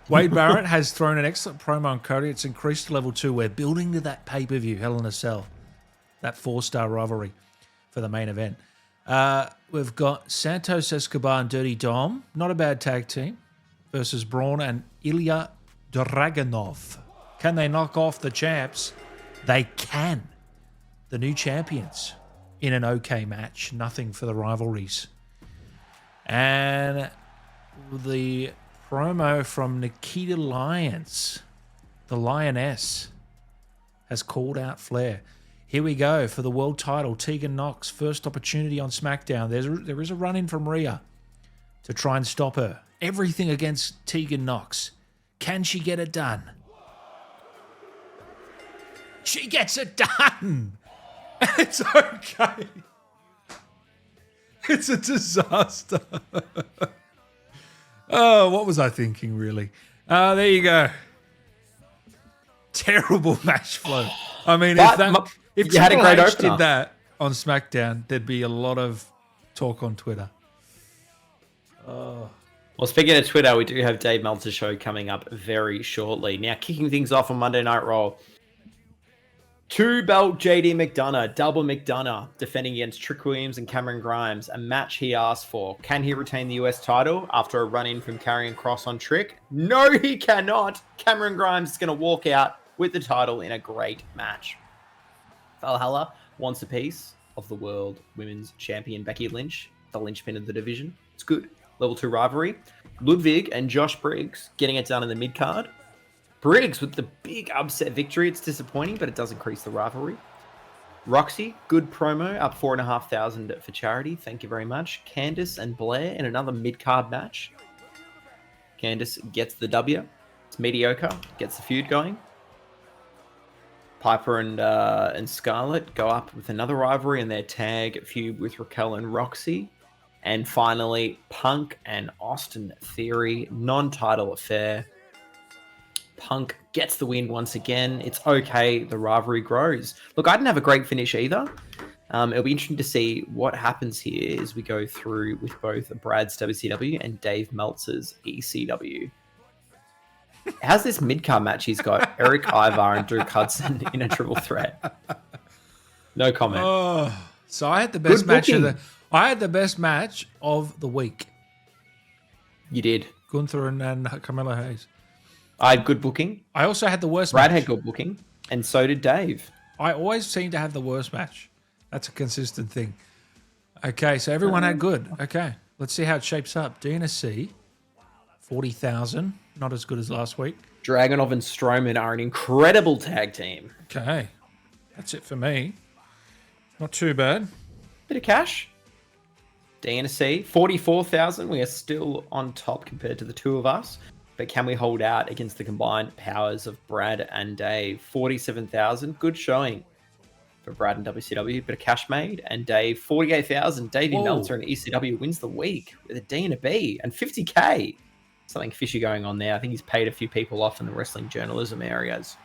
Wade Barrett has thrown an excellent promo on Cody. It's increased to level 2. We're building to that pay-per-view, Hell in a Cell. That 4-star rivalry for the main event. We've got Santos Escobar and Dirty Dom. Not a bad tag team. Versus Braun and Ilya Dragunov. Can they knock off the champs? They can. The new champions in an okay match. Nothing for the rivalries. And the promo from Nikita Lyons, the Lioness, has called out Flair. Here we go for the world title. Tegan Nox, first opportunity on SmackDown. There is a run-in from Rhea to try and stop her. Everything against Tegan Nox. Can she get it done? She gets it done! It's okay. It's a disaster. Oh, what was I thinking, really? There you go. Terrible match flow. I mean, if you had a great H opener. did that on SmackDown, there'd be a lot of talk on Twitter. Well, speaking of Twitter, we do have Dave Meltzer show coming up very shortly. Now, kicking things off on Monday Night Raw. 2-belt JD McDonough, double McDonough, defending against Trick Williams and Cameron Grimes, a match he asked for. Can he retain the US title after a run-in from Karrion Kross on Trick? No, he cannot. Cameron Grimes is going to walk out with the title in a great match. Valhalla wants a piece of the world women's champion Becky Lynch, the linchpin of the division. It's good. Level 2 rivalry. Ludwig and Josh Briggs getting it done in the mid-card. Briggs with the big upset victory. It's disappointing, but it does increase the rivalry. Roxy, good promo, up 4,500 for charity. Thank you very much. Candice and Blair in another mid-card match. Candice gets the W. It's mediocre. Gets the feud going. Piper and Scarlett go up with another rivalry in their tag feud with Raquel and Roxy. And finally, Punk and Austin Theory, non-title affair. Punk gets the win once again. It's okay. The rivalry grows. Look, I didn't have a great finish either. It'll be interesting to see what happens here as we go through with both Brad's WCW and Dave Meltzer's ECW. How's this mid-card match? He's got Eric Ivar and Duke Hudson in a triple threat. No comment. Oh, so I had the best Good match of booking. I had the best match of the week. You did. Gunther and Carmelo Hayes. I had good booking. I also had the worst Brad match. had good booking, and so did Dave. I always seem to have the worst match. That's a consistent thing. Okay, so everyone had good. Okay, let's see how it shapes up. DNC, 40,000. Not as good as last week. Dragunov and Strowman are an incredible tag team. Okay, that's it for me. Not too bad. Bit of cash. DNC, 44,000. We are still on top compared to the two of us. But can we hold out against the combined powers of Brad and Dave? 47,000. Good showing for Brad and WCW. Bit of cash made. And Dave, 48,000. Davey Whoa. Meltzer and ECW wins the week with a D and a B. And 50K. Something fishy going on there. I think he's paid a few people off in the wrestling journalism areas.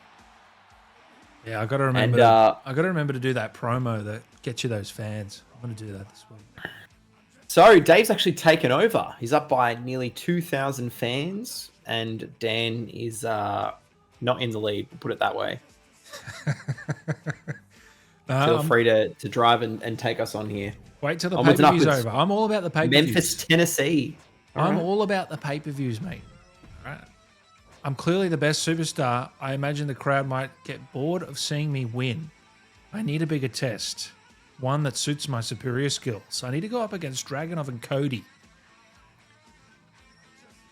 Yeah, I got to remember. And, I got to remember to do that promo that gets you those fans. I'm going to do that this week. So Dave's actually taken over. He's up by nearly 2,000 fans, and Dan is not in the lead. We'll put it that way. Feel free to drive and take us on here. Wait till the Onwards and pay-per-view's upwards. over. I'm all about the pay-per-views. Memphis, Tennessee. I'm Alright. all about the pay-per-views, mate. All right. I'm clearly the best superstar. I imagine the crowd might get bored of seeing me win. I need a bigger test. One that suits my superior skills. I need to go up against Dragunov and Cody.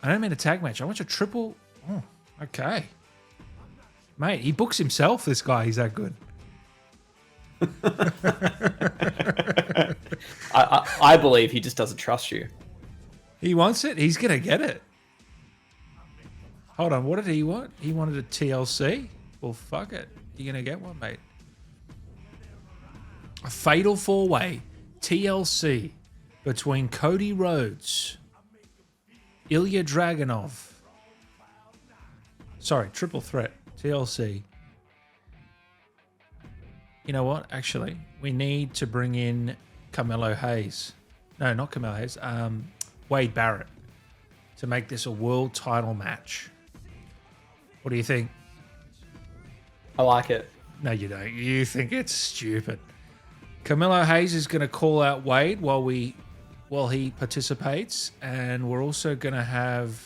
I don't mean a tag match. I want a triple. Oh, okay. Mate, he books himself, this guy. He's that good. I believe he just doesn't trust you. He wants it. He's going to get it. Hold on. What did he want? He wanted a TLC? Well, fuck it. You're going to get one, mate. A fatal four-way TLC between Cody Rhodes, Ilya Dragunov. Sorry, triple threat TLC. You know what? Actually, we need to bring in Carmelo Hayes. No, not Carmelo Hayes. Wade Barrett to make this a world title match. What do you think? I like it. No, you don't. You think it's stupid. Carmelo Hayes is going to call out Wade while he participates, and we're also going to have.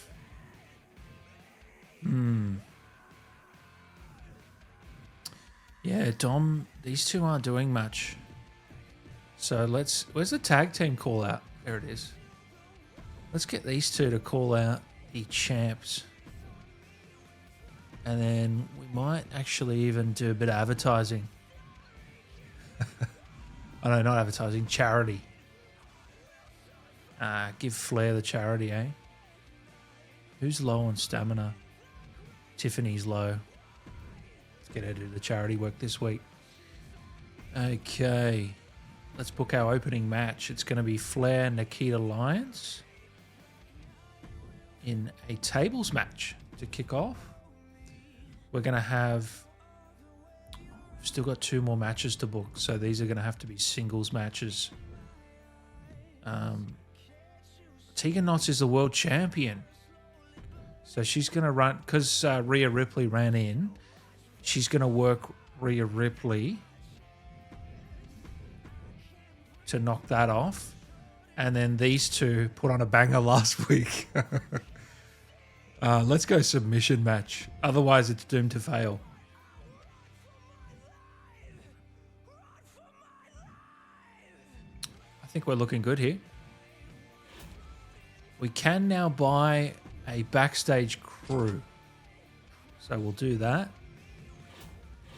Yeah, Dom. These two aren't doing much. So where's the tag team call out? There it is. Let's get these two to call out the champs. And then we might actually even do a bit of advertising. Oh no, not advertising, charity. Give Flair the charity, eh? Who's low on stamina? Tiffany's low. Let's get her to do the charity work this week. Okay. Let's book our opening match. It's going to be Flair and Nikita Lyons in a tables match to kick off. We're going to have... We've still got 2 more matches to book, so these are going to have to be singles matches. Tegan Knox is the world champion. So she's going to run... Because Rhea Ripley ran in, she's going to work Rhea Ripley to knock that off. And then these two put on a banger last week. Let's go submission match. Otherwise, it's doomed to fail. I think we're looking good here. We can now buy a backstage crew. So we'll do that.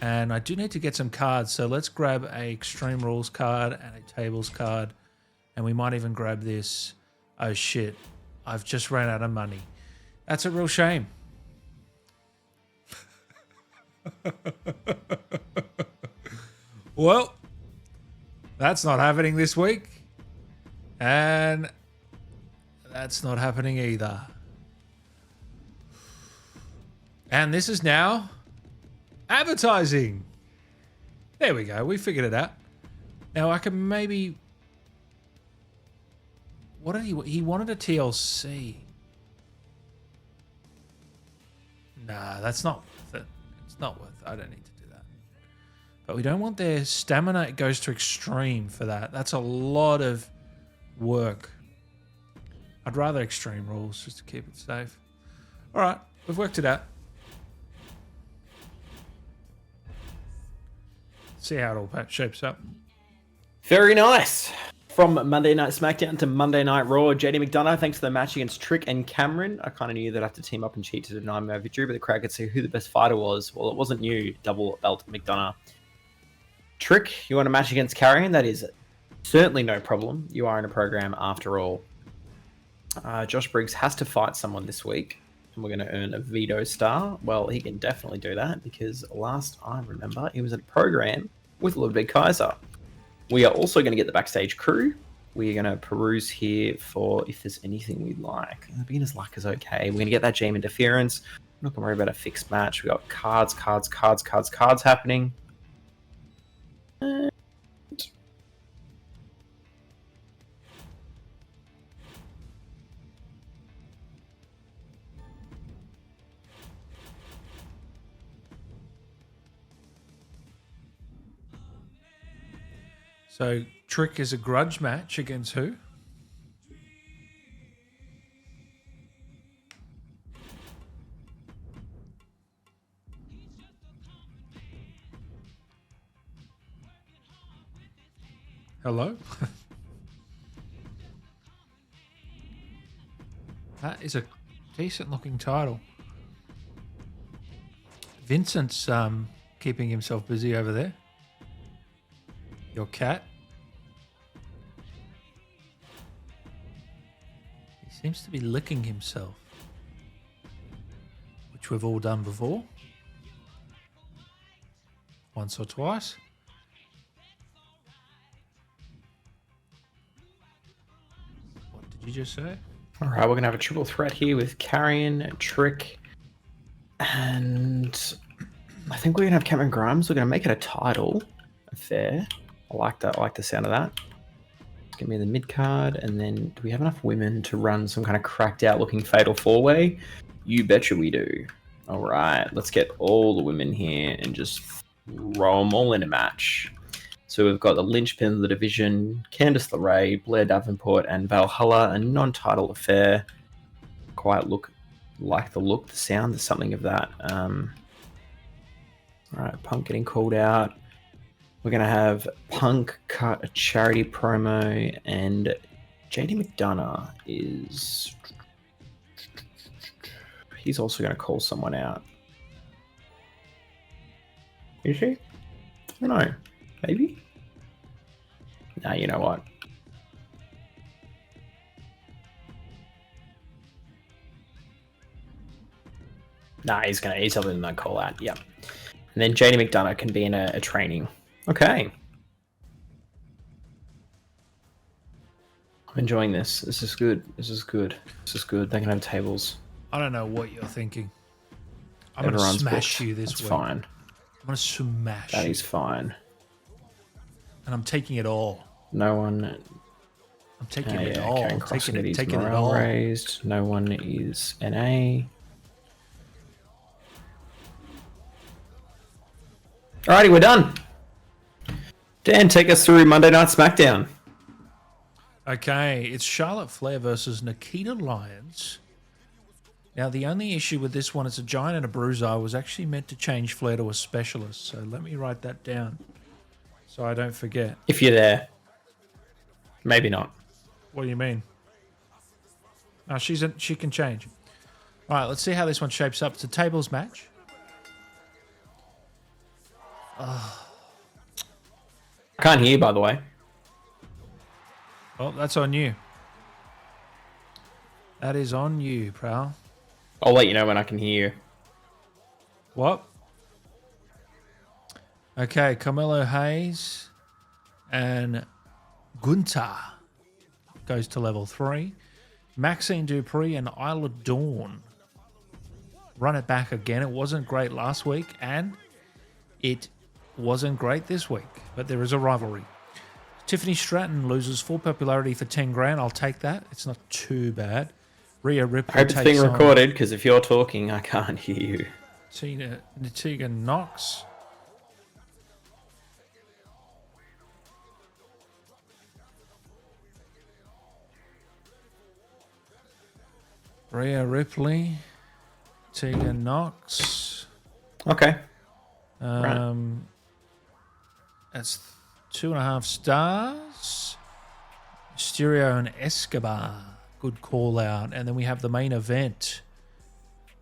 And I do need to get some cards. So let's grab a Extreme Rules card and a Tables card. And we might even grab this. Oh shit. I've just ran out of money. That's a real shame. Well, that's not happening this week. And that's not happening either. And this is now advertising. There we go. We figured it out. Now I can maybe... What did he wanted a TLC. Nah, that's not worth it. It's not worth it. I don't need to do that. But we don't want their stamina. It goes to extreme for that. That's a lot of work. I'd rather extreme rules just to keep it safe. All right, we've worked it out. See how it all shapes up. Very nice. From Monday Night SmackDown to Monday Night Raw, JD McDonough, thanks for the match against Trick and Cameron. I kind of knew they'd have to team up and cheat to deny my victory, but the crowd could see who the best fighter was. Well, it wasn't you, double belt McDonough. Trick, you want a match against Carrion? That is certainly no problem. You are in a program after all. Josh Briggs has to fight someone this week, and we're going to earn a veto star. Well, he can definitely do that because last I remember, he was in a program with Ludwig Kaiser. We are also going to get the backstage crew. We're going to peruse here for if there's anything we'd like. The beginner's luck is okay. We're going to get that GM interference. I'm not going to worry about a fixed match. We got cards happening. So Trick is a grudge match against who? Hello? That is a decent looking title. Vincent's keeping himself busy over there. Your cat. He seems to be licking himself, which we've all done before. Once or twice. What did you just say? All right, we're going to have a triple threat here with Carrion, Trick, and I think we're going to have Cameron Grimes. We're going to make it a title affair. I like that. I like the sound of that. Give me the mid card, and then do we have enough women to run some kind of cracked out looking fatal 4-way? You betcha we do. All right, let's get all the women here and just roll them all in a match. So we've got the linchpin of the division, Candice LeRae, Blair Davenport, and Valhalla, a non-title affair. Quite like the look, the sound, there's something of that. All right, Punk getting called out. We're going to have Punk cut a charity promo, and JD McDonough is... He's also going to call someone out. Is he? I don't know. Maybe? Nah, you know what? Nah, he's other than that call out. Yep. And then JD McDonough can be in a training. Okay. I'm enjoying this. This is good. This is good. This is good. They can have tables. I don't know what you're thinking. I'm going to smash you this week. That's fine. I'm going to smash you. That is fine. And I'm taking it all. No one... I'm taking it all. I'm taking it all. Raised. No one is NA. Alrighty, we're done. Dan, take us through Monday Night SmackDown. Okay, it's Charlotte Flair versus Nikita Lyons. Now, the only issue with this one is a giant and a bruiser. I was actually meant to change Flair to a specialist, so let me write that down so I don't forget. If you're there. Maybe not. What do you mean? Oh, she can change. All right, let's see how this one shapes up. It's a tables match. I can't hear you, by the way. Well, that's on you. That is on you, pal. I'll let you know when I can hear you. What? Okay, Carmelo Hayes and Gunther goes to level 3. Maxine Dupree and Isla Dawn run it back again. It wasn't great last week, and it wasn't great this week, but there is a rivalry. Tiffany Stratton loses full popularity for 10 grand. I'll take that. It's not too bad. Rhea Ripley I hope it's being recorded, because if you're talking, I can't hear you. Natiga Knox Rhea Ripley, Tegan Knox. Okay. That's 2.5 stars. Mysterio and Escobar. Good call out. And then we have the main event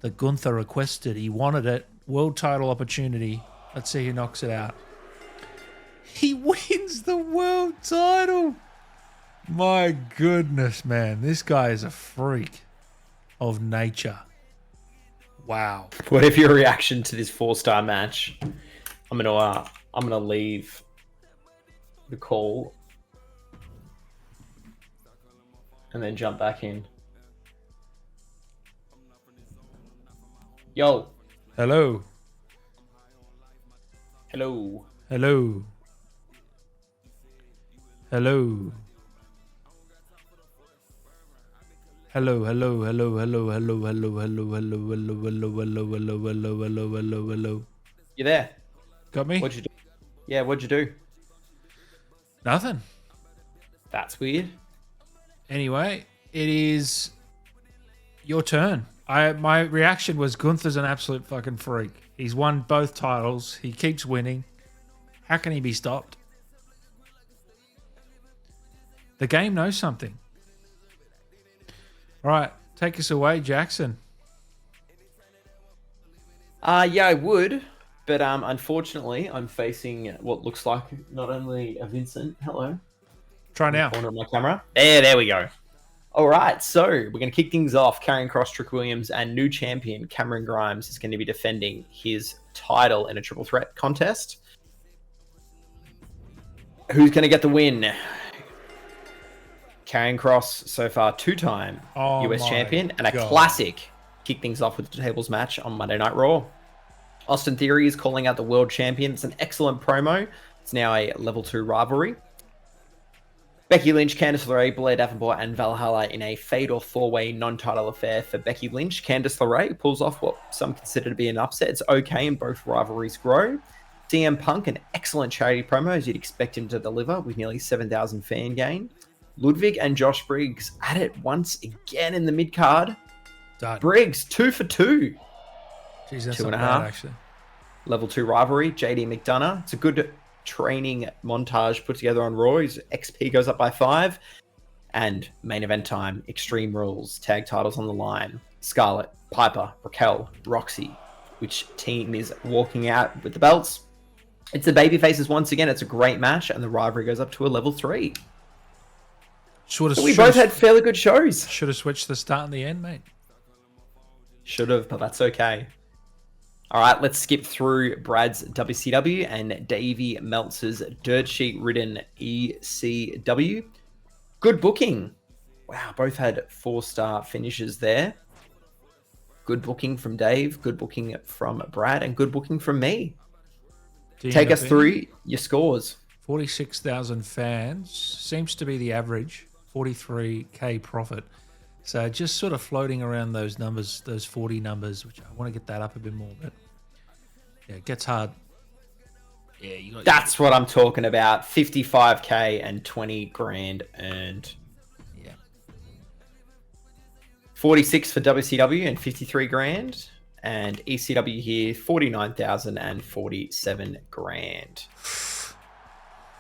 that Gunther requested. He wanted it. World title opportunity. Let's see who knocks it out. He wins the world title. My goodness, man. This guy is a freak of nature. Wow. What if your reaction to this 4-star match? I'm gonna leave the call and then jump back in. Yo. Hello. Hello. Hello. Hello. Hello, hello, hello, hello, hello, hello, hello, hello, hello, hello, hello, hello, hello, hello, hello, hello. You there? Got me? What'd you do? Yeah, what'd you do? Nothing. That's weird. Anyway, it is your turn. My reaction was Gunther's an absolute fucking freak. He's won both titles. He keeps winning. How can he be stopped? The game knows something. All right, take us away, Jackson. Yeah, I would, but unfortunately, I'm facing what looks like not only a Vincent. Hello. Try now. Corner of my camera. There we go. All right, so we're going to kick things off. Karrion Kross, Trick Williams, and new champion Cameron Grimes is going to be defending his title in a triple threat contest. Who's going to get the win? Karrion Kross, so far 2-time US champion, and a classic. Kick things off with the tables match on Monday Night Raw. Austin Theory is calling out the world champion. It's an excellent promo. It's now a level 2 rivalry. Becky Lynch, Candice LeRae, Blair Davenport, and Valhalla in a fatal 4-way non-title affair for Becky Lynch. Candice LeRae pulls off what some consider to be an upset. It's okay, and both rivalries grow. CM Punk, an excellent charity promo, as you'd expect him to deliver, with nearly 7,000 fan gain. Ludwig and Josh Briggs at it once again in the mid-card. Briggs, 2 for 2. Jeez, that's 2.5. not bad, actually. Level 2 rivalry, JD McDonough. It's a good training montage put together on Raw. His XP goes up by 5. And main event time, Extreme Rules, tag titles on the line. Scarlett, Piper, Raquel, Roxy. Which team is walking out with the belts? It's the babyfaces once again. It's a great match, and the rivalry goes up to a level 3. So we both had fairly good shows. Should have switched the start and the end, mate. Should have, but that's okay. All right, let's skip through Brad's WCW and Davey Meltzer's dirt sheet ridden ECW. Good booking. Wow, both had 4-star finishes there. Good booking from Dave, good booking from Brad, and good booking from me. Take us through your scores. 46,000 fans seems to be the average. 43k profit. So just sort of floating around those numbers, those 40 numbers, which I want to get that up a bit more, but yeah, it gets hard. Yeah, that's what I'm talking about. 55k and 20 grand earned. Yeah. 46 for WCW and 53 grand. And ECW here, 49,000 and 47 grand.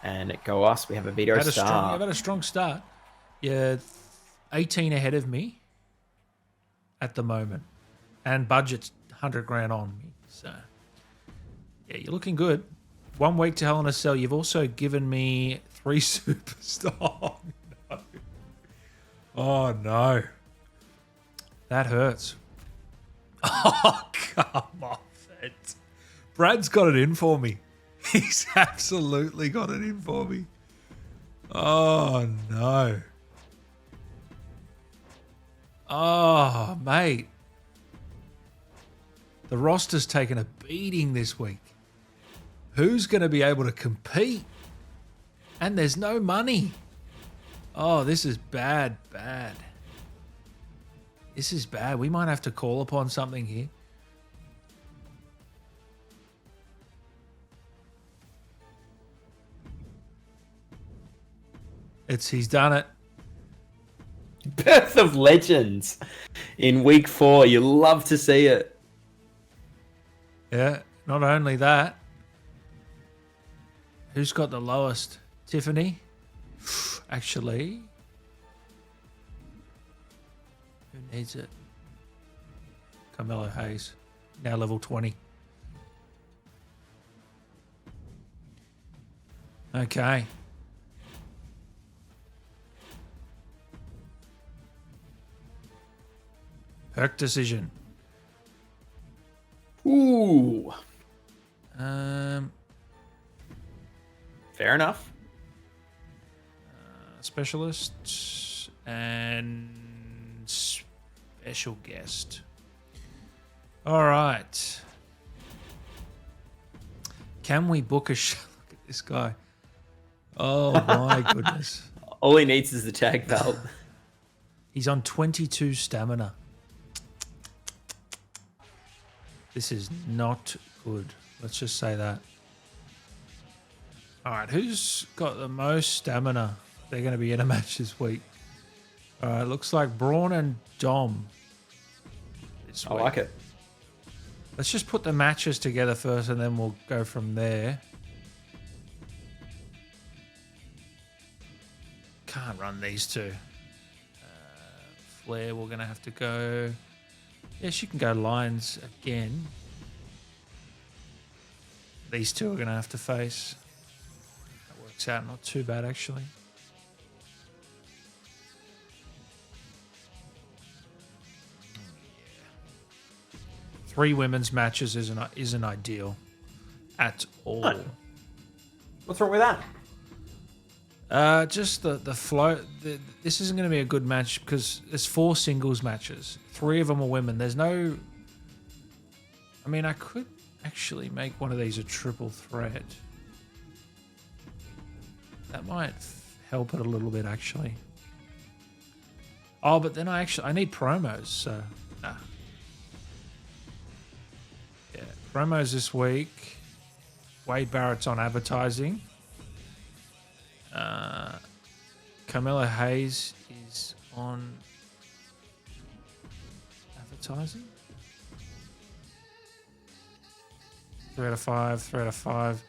And go us, we have a veto star. I've had a strong start. Yeah, 18 ahead of me at the moment. And budget's 100 grand on me. So, yeah, you're looking good. 1 week to Hell in a Cell. You've also given me 3 superstars. Oh, no. Oh, no. That hurts. Oh, come off it. Brad's got it in for me. He's absolutely got it in for me. Oh, no. Oh, mate. The roster's taken a beating this week. Who's going to be able to compete? And there's no money. Oh, this is bad. This is bad. We might have to call upon something here. He's done it. Birth of Legends in week 4. You love to see it. Yeah, not only that. Who's got the lowest? Tiffany? Actually. Who needs it? Carmelo Hayes. Now level 20. Okay. Perk decision. Ooh. Fair enough. Specialist and special guest. All right. Can we book a show? Look at this guy. Oh my goodness. All he needs is the tag belt. He's on 22 stamina. This is not good. Let's just say that. All right, who's got the most stamina? They're going to be in a match this week. All right, looks like Braun and Dom. I like it. Let's just put the matches together first, and then we'll go from there. Can't run these two. Flair, we're going to have to go... Yeah, she can go Lions again. These two are going to have to face. That works out not too bad, actually. Yeah. 3 women's matches isn't ideal at all. No. What's wrong with that? Just the flow. This isn't going to be a good match because there's 4 singles matches. 3 of them are women. There's no... I mean, I could actually make one of these a triple threat. That might help it a little bit, actually. Oh, but then I need promos, so... Nah. Yeah, promos this week. Wade Barrett's on advertising. Carmelo Hayes is on advertising. 3 out of 5, 3 out of 5.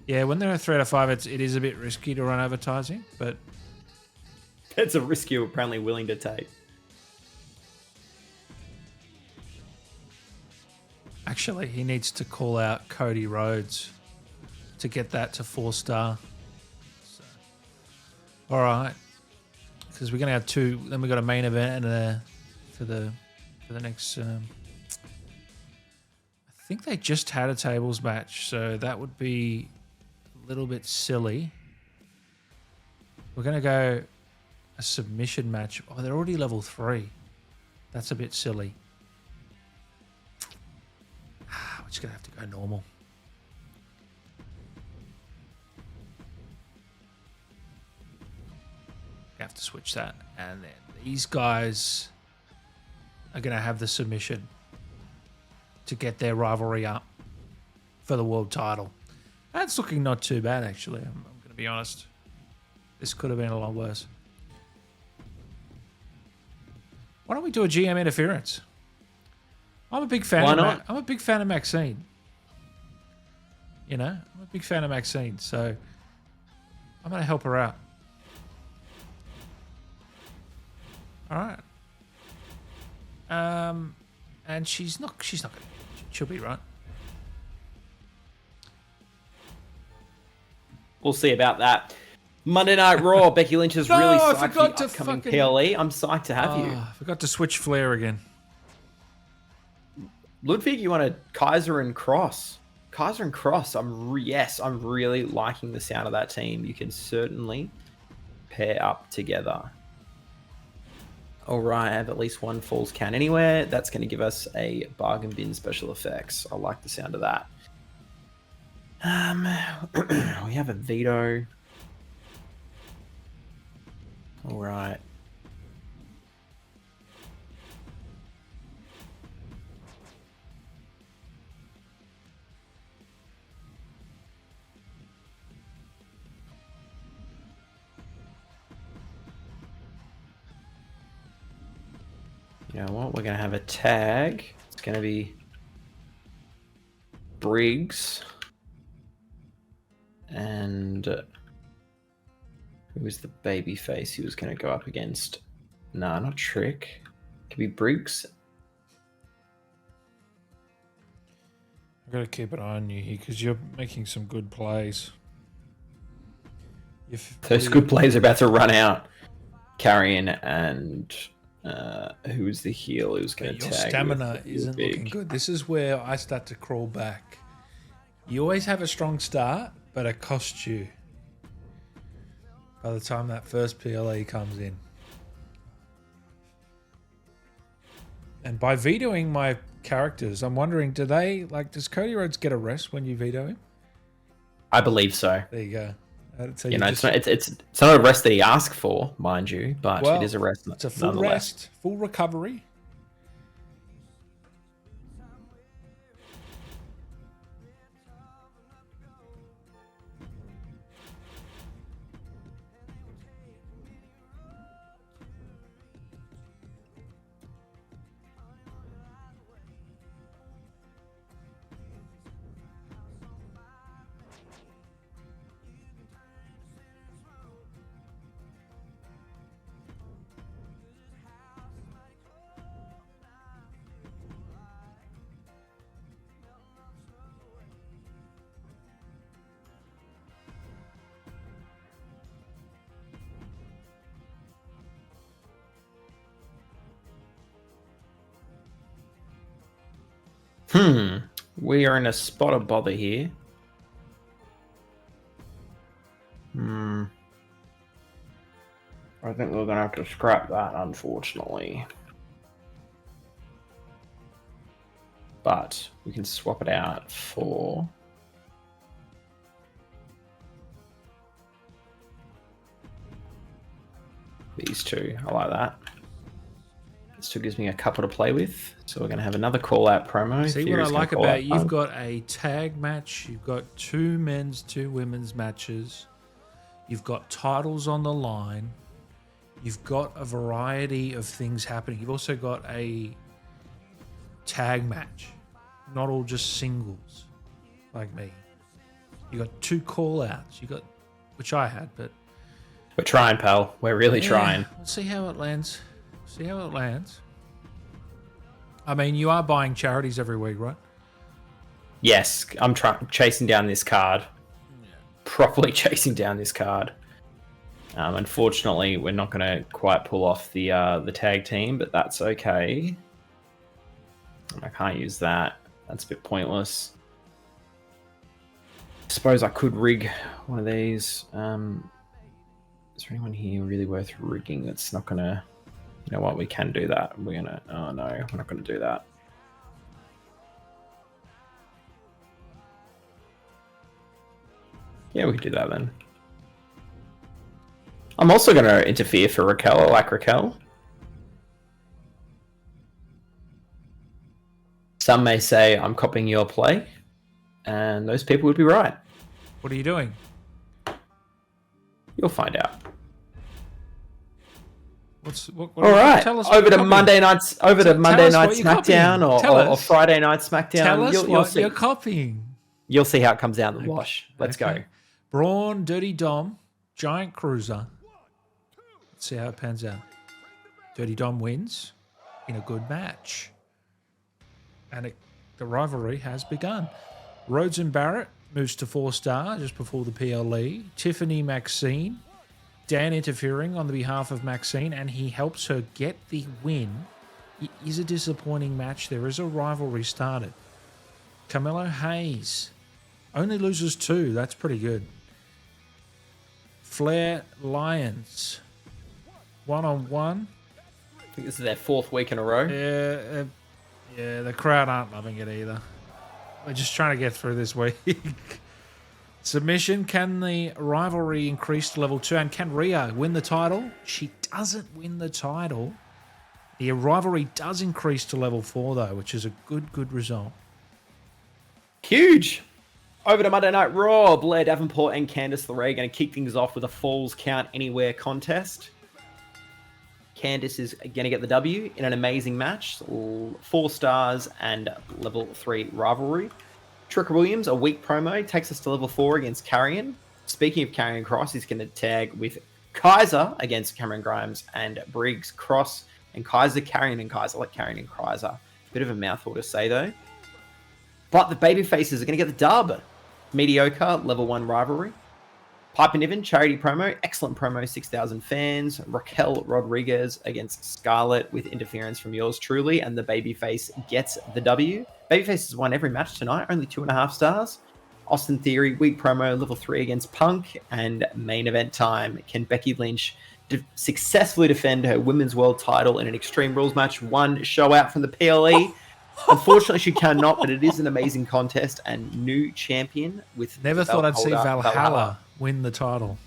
Yeah, when they're a 3 out of 5, it is a bit risky to run advertising, but it's a risk you're apparently willing to take. actually he needs to call out Cody Rhodes to get that to 4-star. So, all right, because we're gonna have 2. Then we got a main event and for the next. I think they just had a tables match, so that would be a little bit silly. We're going to go a submission match. Oh, they're already level 3. That's a bit silly. We're just going to have to go normal. We have to switch that. And then these guys are going to have the submission to get their rivalry up for the world title. That's looking not too bad, actually. I'm going to be honest. This could have been a lot worse. Why don't we do a GM interference? I'm a big fan. Why not? I'm a big fan of Maxine. You know, I'm a big fan of Maxine, so I'm going to help her out. All right. And she's not gonna. She'll be right. We'll see about that. Monday Night Raw. Becky Lynch is really psyched for the upcoming PLE. I'm psyched to have you. I forgot to switch Flair again. Ludwig, you want a Kaiser and Cross? Kaiser and Cross. I'm really liking the sound of that team. You can certainly pair up together. All right, I have at least 1 Falls Count Anywhere. That's going to give us a bargain bin special effects. I like the sound of that. We have a veto. All right. You know what? We're going to have a tag. It's going to be Briggs. And who was the baby face he was going to go up against? Nah, not Trick. Could be Briggs. I've got to keep an eye on you here because you're making some good plays. Those good plays are about to run out. Carrion and who was the heel who was going to tag? Your stamina isn't looking good. This is where I start to crawl back. You always have a strong start, but it costs you by the time that first PLE comes in. And by vetoing my characters, I'm wondering, does Cody Rhodes get a rest when you veto him? I believe so. There you go. So you know, it's not a rest that he asked for, mind you, but it is a rest. It's a full rest, full recovery. We are in a spot of bother here. I think we're going to have to scrap that, unfortunately. But we can swap it out for... these two. I like that. This still gives me a couple to play with. So we're going to have another call-out promo. See what I like about you've got a tag match. You've got 2 men's, 2 women's matches. You've got titles on the line. You've got a variety of things happening. You've also got a tag match. Not all just singles like me. You got 2 call-outs. You got, which I had, but... We're trying, pal. We're really trying. Let's see how it lands. See how it lands. I mean, you are buying charities every week, right? Yes, I'm chasing down this card. Yeah. Properly chasing down this card. Unfortunately, we're not going to quite pull off the tag team, but that's okay. I can't use that. That's a bit pointless. I suppose I could rig one of these. Is there anyone here really worth rigging that's not going to... You know what? We can do that. We're going to... Oh, no. We're not going to do that. Yeah, we can do that then. I'm also going to interfere for Raquel. I like Raquel. Some may say I'm copying your play, and those people would be right. What are you doing? You'll find out. What all right. Tell us over to Monday night's SmackDown or Friday night SmackDown. Tell us you'll see. You're copying. You'll see how it comes down the wash. Let's go. Braun, Dirty Dom, Giant Cruiser. Let's see how it pans out. Dirty Dom wins in a good match. And the rivalry has begun. Rhodes and Barrett moves to 4-star just before the PLE. Tiffany Maxine. Dan interfering on the behalf of Maxine, and he helps her get the win. It is a disappointing match. There is a rivalry started. Carmelo Hayes only loses 2. That's pretty good. Flair Lions. 1-on-1. I think this is their 4th week in a row. Yeah, the crowd aren't loving it either. We're just trying to get through this week. Submission. Can the rivalry increase to level 2? And can Rhea win the title? She doesn't win the title. The rivalry does increase to level 4, though, which is a good result. Huge. Over to Monday Night Raw. Blair Davenport and Candice LeRae going to kick things off with a Falls Count Anywhere contest. Candice is going to get the W in an amazing match. 4 stars and level 3 rivalry. Tricker Williams, a weak promo, takes us to level 4 against Carrion. Speaking of Carrion Cross, he's going to tag with Kaiser against Cameron Grimes and Briggs. Cross and Kaiser, Carrion and Kaiser, like Carrion and Kaiser. Bit of a mouthful to say, though. But the babyfaces are going to get the dub. Mediocre, level 1 rivalry. Piper Niven, charity promo. Excellent promo, 6,000 fans. Raquel Rodriguez against Scarlett with interference from yours truly. And the babyface gets the W. Babyface has won every match tonight, only 2.5 stars. Austin Theory, weak promo, level 3 against Punk. And main event time. Can Becky Lynch successfully defend her Women's World title in an Extreme Rules match? One show out from the PLE. Unfortunately, she cannot, but it is an amazing contest and new champion with. Never thought I'd see Valhalla win the title.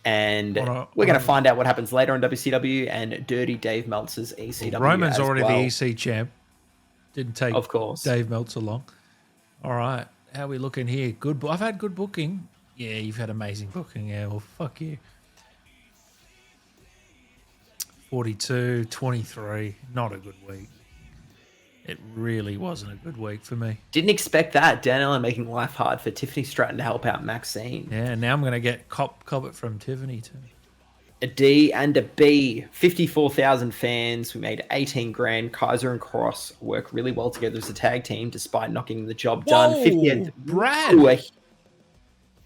And we're going to find out what happens later on WCW and Dirty Dave Meltzer's ECW. Roman's already the EC champ. Didn't take, of course, Dave Meltzer long. All right, how are we looking here? Good. I've had good booking. Yeah, you've had amazing booking. Yeah, well, fuck you. 42, 23, not a good week. It really wasn't a good week for me. Didn't expect that. Dan Allen making life hard for Tiffany Stratton to help out Maxine. Yeah, now I'm going to get cop it from Tiffany too. A D and a B. 54,000 fans. We made 18 grand. Kaiser and Cross work really well together as a tag team despite knocking the job done. 50. Brad. Ooh,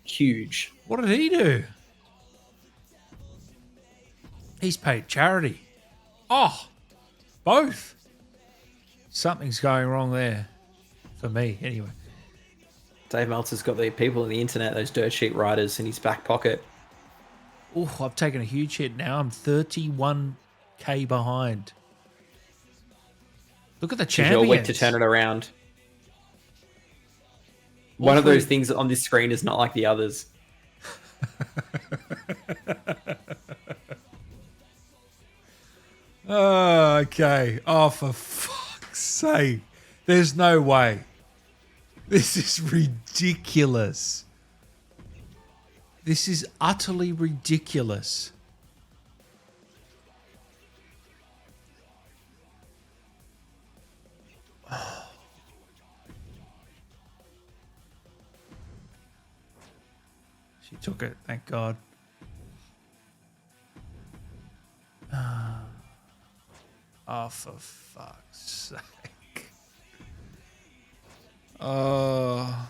huge. What did he do? He's paid charity. Oh, both. Something's going wrong there. For me, anyway. Dave Meltzer's got the people on the internet, those dirt sheet writers, in his back pocket. Oh, I've taken a huge hit now. I'm 31k behind. Look at the champions. You're weak to turn it around. One of those things on this screen is not like the others. Oh, okay. Oh, for fuck's sake. There's no way. This is ridiculous. This is utterly ridiculous. Oh. She took it, thank God. Oh, for fuck's sake. Oh.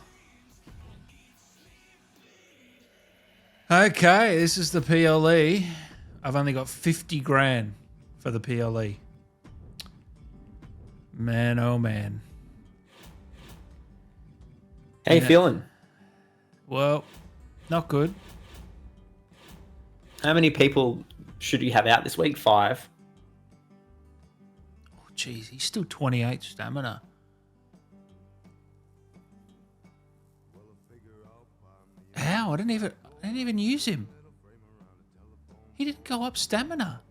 Okay, this is the PLE. I've only got 50 grand for the PLE. Man, oh man. How you feeling? Well, not good. How many people should you have out this week? 5. Oh, jeez, he's still 28 stamina. How? I didn't even use him. He didn't go up stamina.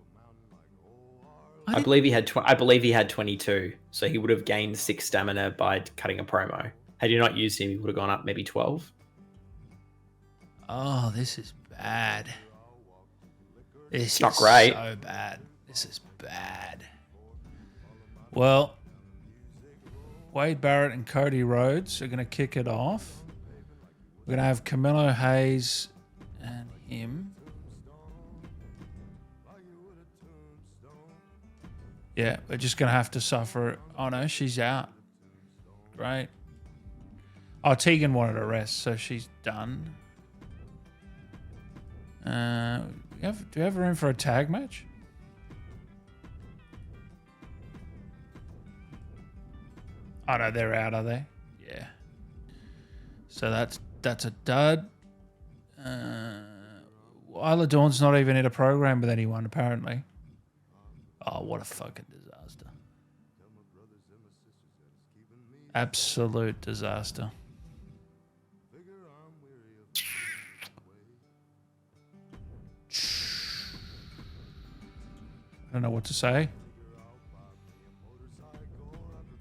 I believe he had 22, so he would have gained 6 stamina by cutting a promo. Had you not used him, he would have gone up maybe 12. Oh, this is bad. This is not great. So bad. This is bad. Well, Wade Barrett and Cody Rhodes are going to kick it off. We're going to have Camilo Hayes and him. Yeah, we're just going to have to suffer. Oh, no, she's out. Great. Oh, Tegan wanted a rest, so she's done. Do we have room for a tag match? Oh, no, they're out, are they? Yeah. So that's a dud. Isla Dawn's not even in a program with anyone, apparently. Oh, what a fucking disaster. Absolute disaster. I don't know what to say.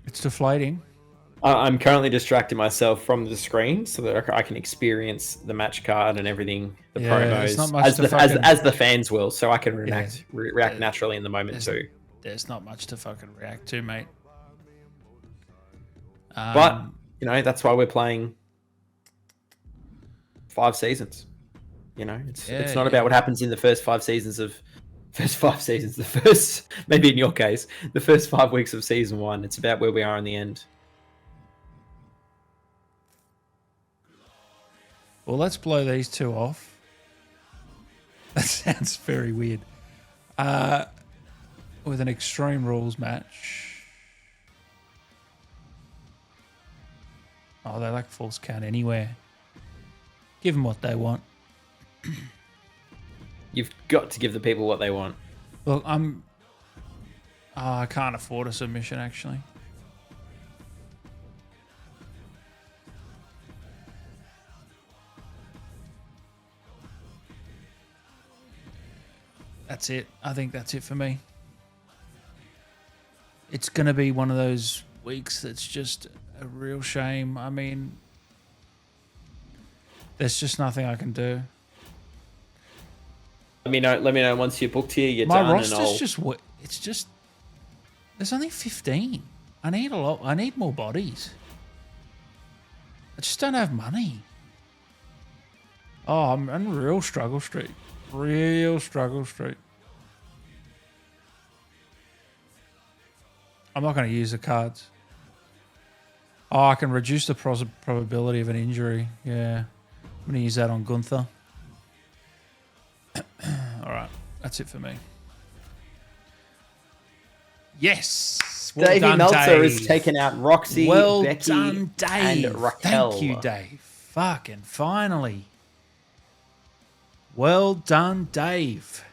It's deflating. I'm currently distracting myself from the screen so that I can experience the match card and everything, the there's not promos, much as to the fucking, as the fans will, so I can yeah, react naturally in the moment too. there's not much to fucking react to, mate. But you know, that's why we're playing 5 seasons. You know, it's not about what happens in the first 5 seasons of the first, maybe in your case, the first 5 weeks of season 1. It's about where we are in the end. Well, let's blow these two off. That sounds very weird. With an Extreme Rules match. Oh, they like false count anywhere. Give them what they want. You've got to give the people what they want. Look, I can't afford a submission, actually. That's it. I think that's it for me. It's going to be one of those weeks that's just a real shame. I mean, there's just nothing I can do. Let me know once you're booked here. You're My done. roster's just there's only 15. I need a lot. I need more bodies. I just don't have money. Oh, I'm in real struggle street. Real struggle street. I'm not going to use the cards. Oh, I can reduce the probability of an injury. Yeah. I'm going to use that on Gunther. All right. That's it for me. Yes. Well Dave done, Meltzer Dave. has taken out Roxy, Well Becky, done, Dave. and Raquel. Thank you, Dave. Fucking finally. Well done, Dave.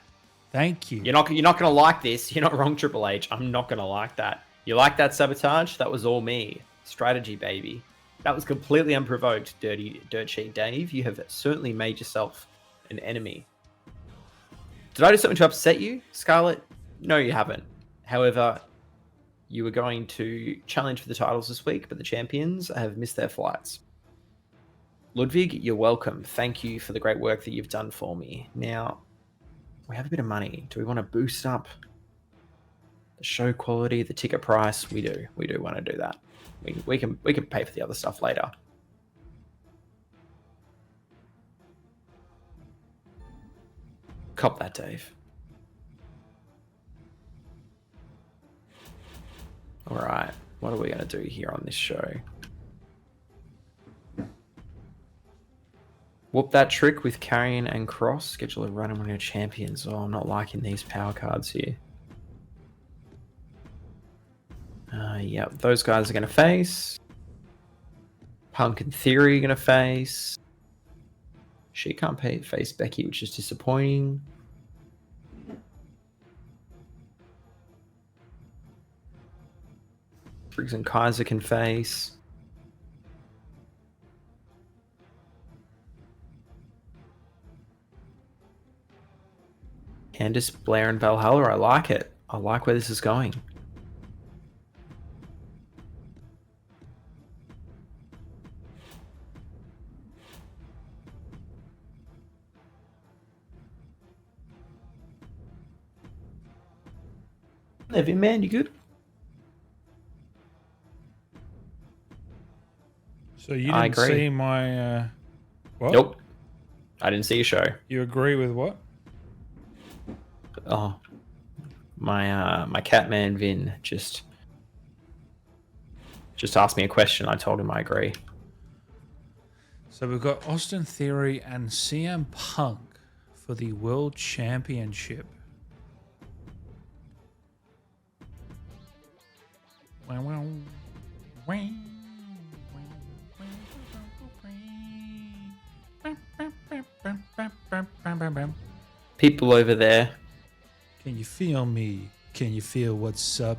Thank you. You're not gonna like this. You're not wrong, Triple H. I'm not gonna like that. You like that sabotage? That was all me. Strategy, baby. That was completely unprovoked, dirt sheet Dave. You have certainly made yourself an enemy. Did I do something to upset you, Scarlett? No, you haven't. However, you were going to challenge for the titles this week, but the champions have missed their flights. Ludwig, you're welcome. Thank you for the great work that you've done for me. Now, we have a bit of money. Do we want to boost up the show quality, the ticket price? We do. We do want to do that. We can pay for the other stuff later. Cop that, Dave. All right. What are we going to do here on this show? Whoop that trick with Carrion and Cross. Schedule a run and win your champions. Oh, I'm not liking these power cards here. Yep, those guys are going to face. Punk and Theory are going to face. She can't face Becky, which is disappointing. Briggs and Kaiser can face. Candice, Blair, and Valhalla. I like it. I like where this is going. Evan, man, you good? So you didn't see my... what? Nope. I didn't see your show. You agree with what? Oh, my Catman Vin just asked me a question. I told him I agree. So we've got Austin Theory and CM Punk for the World Championship. People over there. Can you feel me? Can you feel what's up?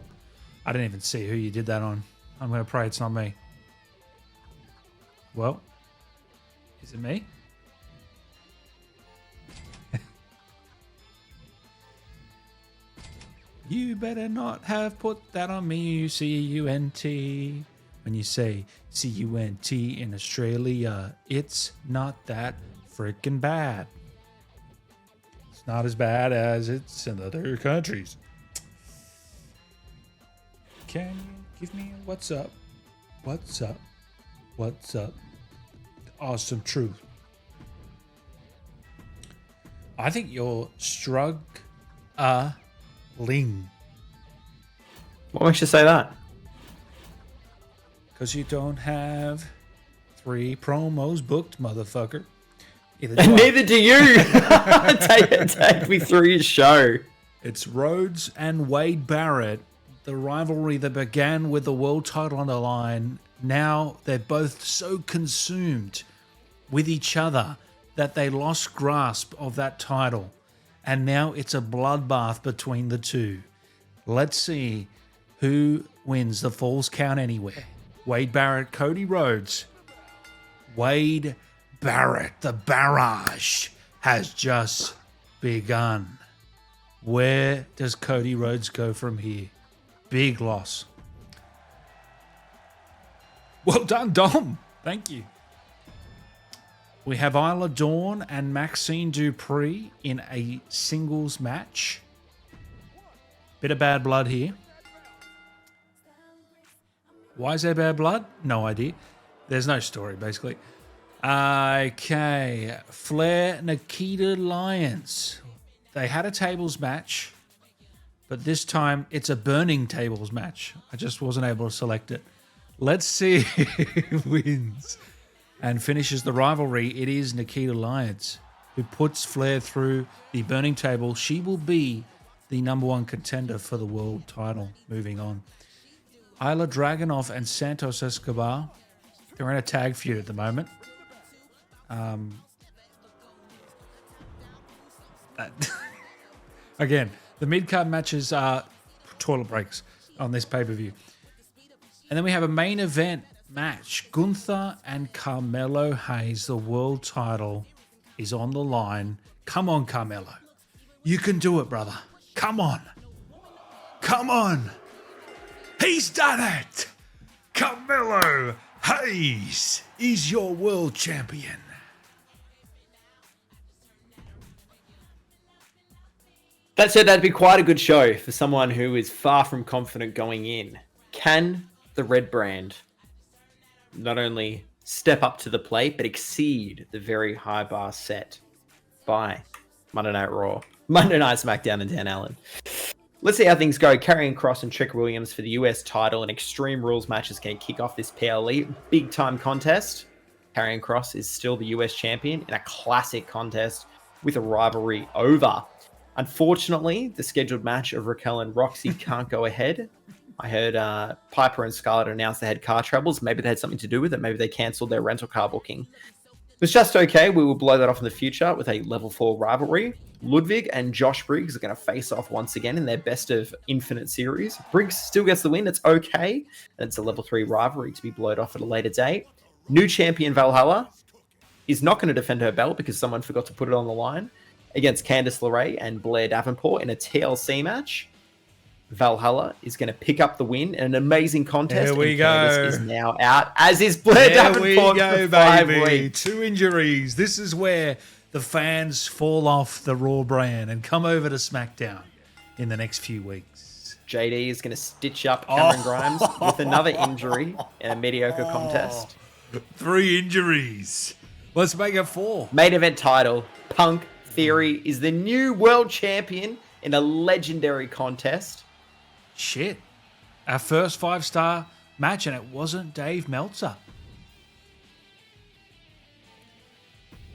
I didn't even see who you did that on. I'm going to pray it's not me. Well, is it me? You better not have put that on me, CUNT. when you say C-U-N-T in Australia, it's not that freaking bad. It's not as bad as it's in other countries. Can you give me a what's up? What's up? What's up? Awesome truth. I think you're struggling. What makes you say that? Because you don't have 3 promos booked, motherfucker. And neither do you. take me through your show. It's Rhodes and Wade Barrett, the rivalry that began with the world title on the line. Now they're both so consumed with each other that they lost grasp of that title. And now it's a bloodbath between the two. Let's see who wins the Falls Count Anywhere. Wade Barrett, Cody Rhodes. Wade Barrett, the barrage has just begun. Where does Cody Rhodes go from here? Big loss. Well done, Dom. Thank you. We have Isla Dawn and Maxine Dupree in a singles match. Bit of bad blood here. Why is there bad blood? No idea. There's no story, basically. Okay. Flair, Nikita Lyons. They had a tables match, but this time it's a burning tables match. I just wasn't able to select it. Let's see who wins and finishes the rivalry. It is Nikita Lyons who puts Flair through the burning table. She will be the #1 contender for the world title moving on. Isla Dragunov and Santos Escobar, they're in a tag feud at the moment. Again, the mid-card matches are toilet breaks on this pay-per-view. And then we have a main event match. Gunther and Carmelo Hayes, the world title is on the line. Come on, Carmelo. You can do it, brother. Come on. Come on. He's done it. Carmelo Hayes is your world champion. That said, that'd be quite a good show for someone who is far from confident going in. Can the Red Brand not only step up to the plate, but exceed the very high bar set by Monday Night Raw, Monday Night SmackDown, and Dan Allen? Let's see how things go. Karrion Kross and Trick Williams for the US title and Extreme Rules matches can kick off this PLE big-time contest. Karrion Kross is still the US champion in a classic contest with a rivalry over. Unfortunately, the scheduled match of Raquel and Roxy can't go ahead. I heard Piper and Scarlett announced they had car troubles. Maybe they had something to do with it. Maybe they cancelled their rental car booking. It's just okay. We will blow that off in the future with a level 4 rivalry. Ludwig and Josh Briggs are going to face off once again in their best of Infinite series. Briggs still gets the win. It's okay. And it's a level 3 rivalry to be blowed off at a later date. New champion Valhalla is not going to defend her belt because someone forgot to put it on the line against Candice LeRae and Blair Davenport in a TLC match. Valhalla is going to pick up the win in an amazing contest. There we go. Candice is now out, as is Blair Davenport. There we go, for 5 baby. weeks. 2 injuries. This is where the fans fall off the Raw brand and come over to SmackDown in the next few weeks. JD is going to stitch up Cameron Grimes with another injury in a mediocre contest. 3 injuries. Let's make it 4. Main event title, Punk Theory is the new world champion in a legendary contest. Shit. Our first 5-star match, and it wasn't Dave Meltzer.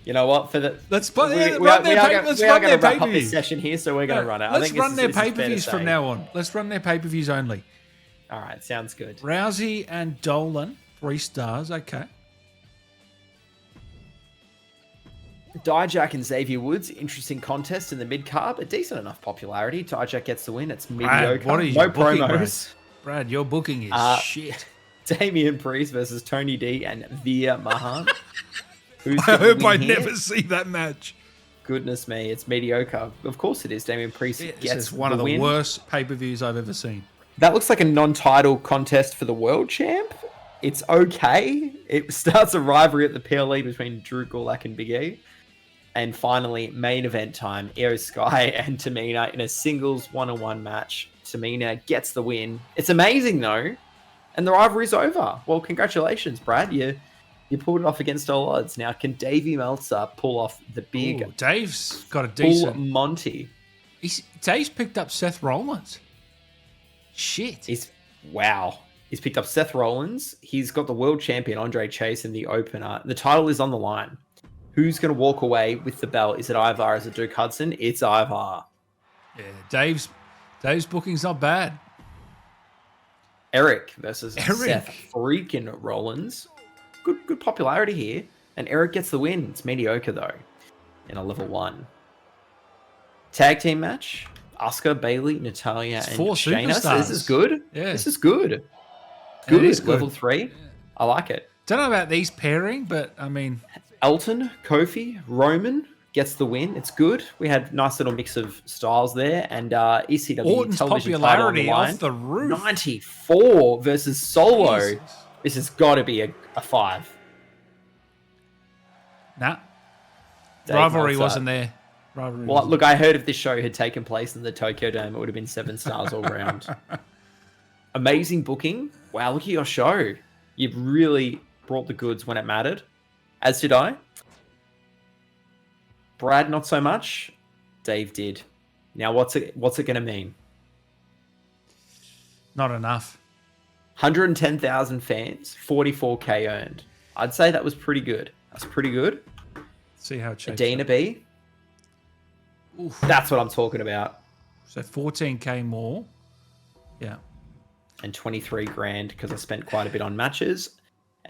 You know what? For the let's we are going to wrap up this session here, so we're going to run it. Let's run their pay-per-views from now on. Let's run their pay-per-views only. All right, sounds good. Rousey and Dolan, 3 stars. Okay. Dijak and Xavier Woods, interesting contest in the mid-card, but decent enough popularity. Dijak gets the win. It's mediocre. Brad, what are you no booking, promos. Brad, your booking is shit. Damian Priest versus Tony D and Veer Mahan. I hope I never see that match. Goodness me, it's mediocre. Of course it is. Damian Priest gets one of the win. worst pay-per-views I've ever seen. That looks like a non-title contest for the world champ. It's okay. It starts a rivalry at the PLE between Drew Gulak and Big E. And finally, main event time. Io Sky and Tamina in a singles one-on-one match. Tamina gets the win. It's amazing, though. And the rivalry's over. Well, congratulations, Brad. You pulled it off against all odds. Now, can Davey Meltzer pull off the big... Ooh, Dave's got a full decent... Monty? Dave's picked up Seth Rollins. Shit. Wow. He's picked up Seth Rollins. He's got the world champion, Andre Chase, in the opener. The title is on the line. Who's going to walk away with the belt? Is it Ivar? Is it Duke Hudson? It's Ivar. Yeah, Dave's booking's not bad. Eric versus Seth freaking Rollins. Good popularity here. And Eric gets the win. It's mediocre, though, in a level 1. Tag team match. Asuka, Bayley, Natalya, and Shayna. So this is good. Yeah. This is good. It is good. Level 3. Yeah. I like it. Don't know about these pairing, but I mean... Elton, Kofi, Roman gets the win. It's good. We had a nice little mix of styles there. And ECW Orton's television popularity title on the line. off the roof. 94 versus Solo. Jesus. This has got to be a 5. Nah. Dave Rivalry Meltzer. wasn't there. Well, look, I heard if this show had taken place in the Tokyo Dome, it would have been 7 stars all round. Amazing booking. Wow, look at your show. You've really brought the goods when it mattered. As did I. Brad, not so much. Dave did. Now, what's it going to mean? Not enough. 110,000 fans, 44k earned. I'd say that was pretty good. That's pretty good. See how it shapes Dana up. B. Oof. That's what I'm talking about. So 14k more. Yeah. And 23 grand because I spent quite a bit on matches.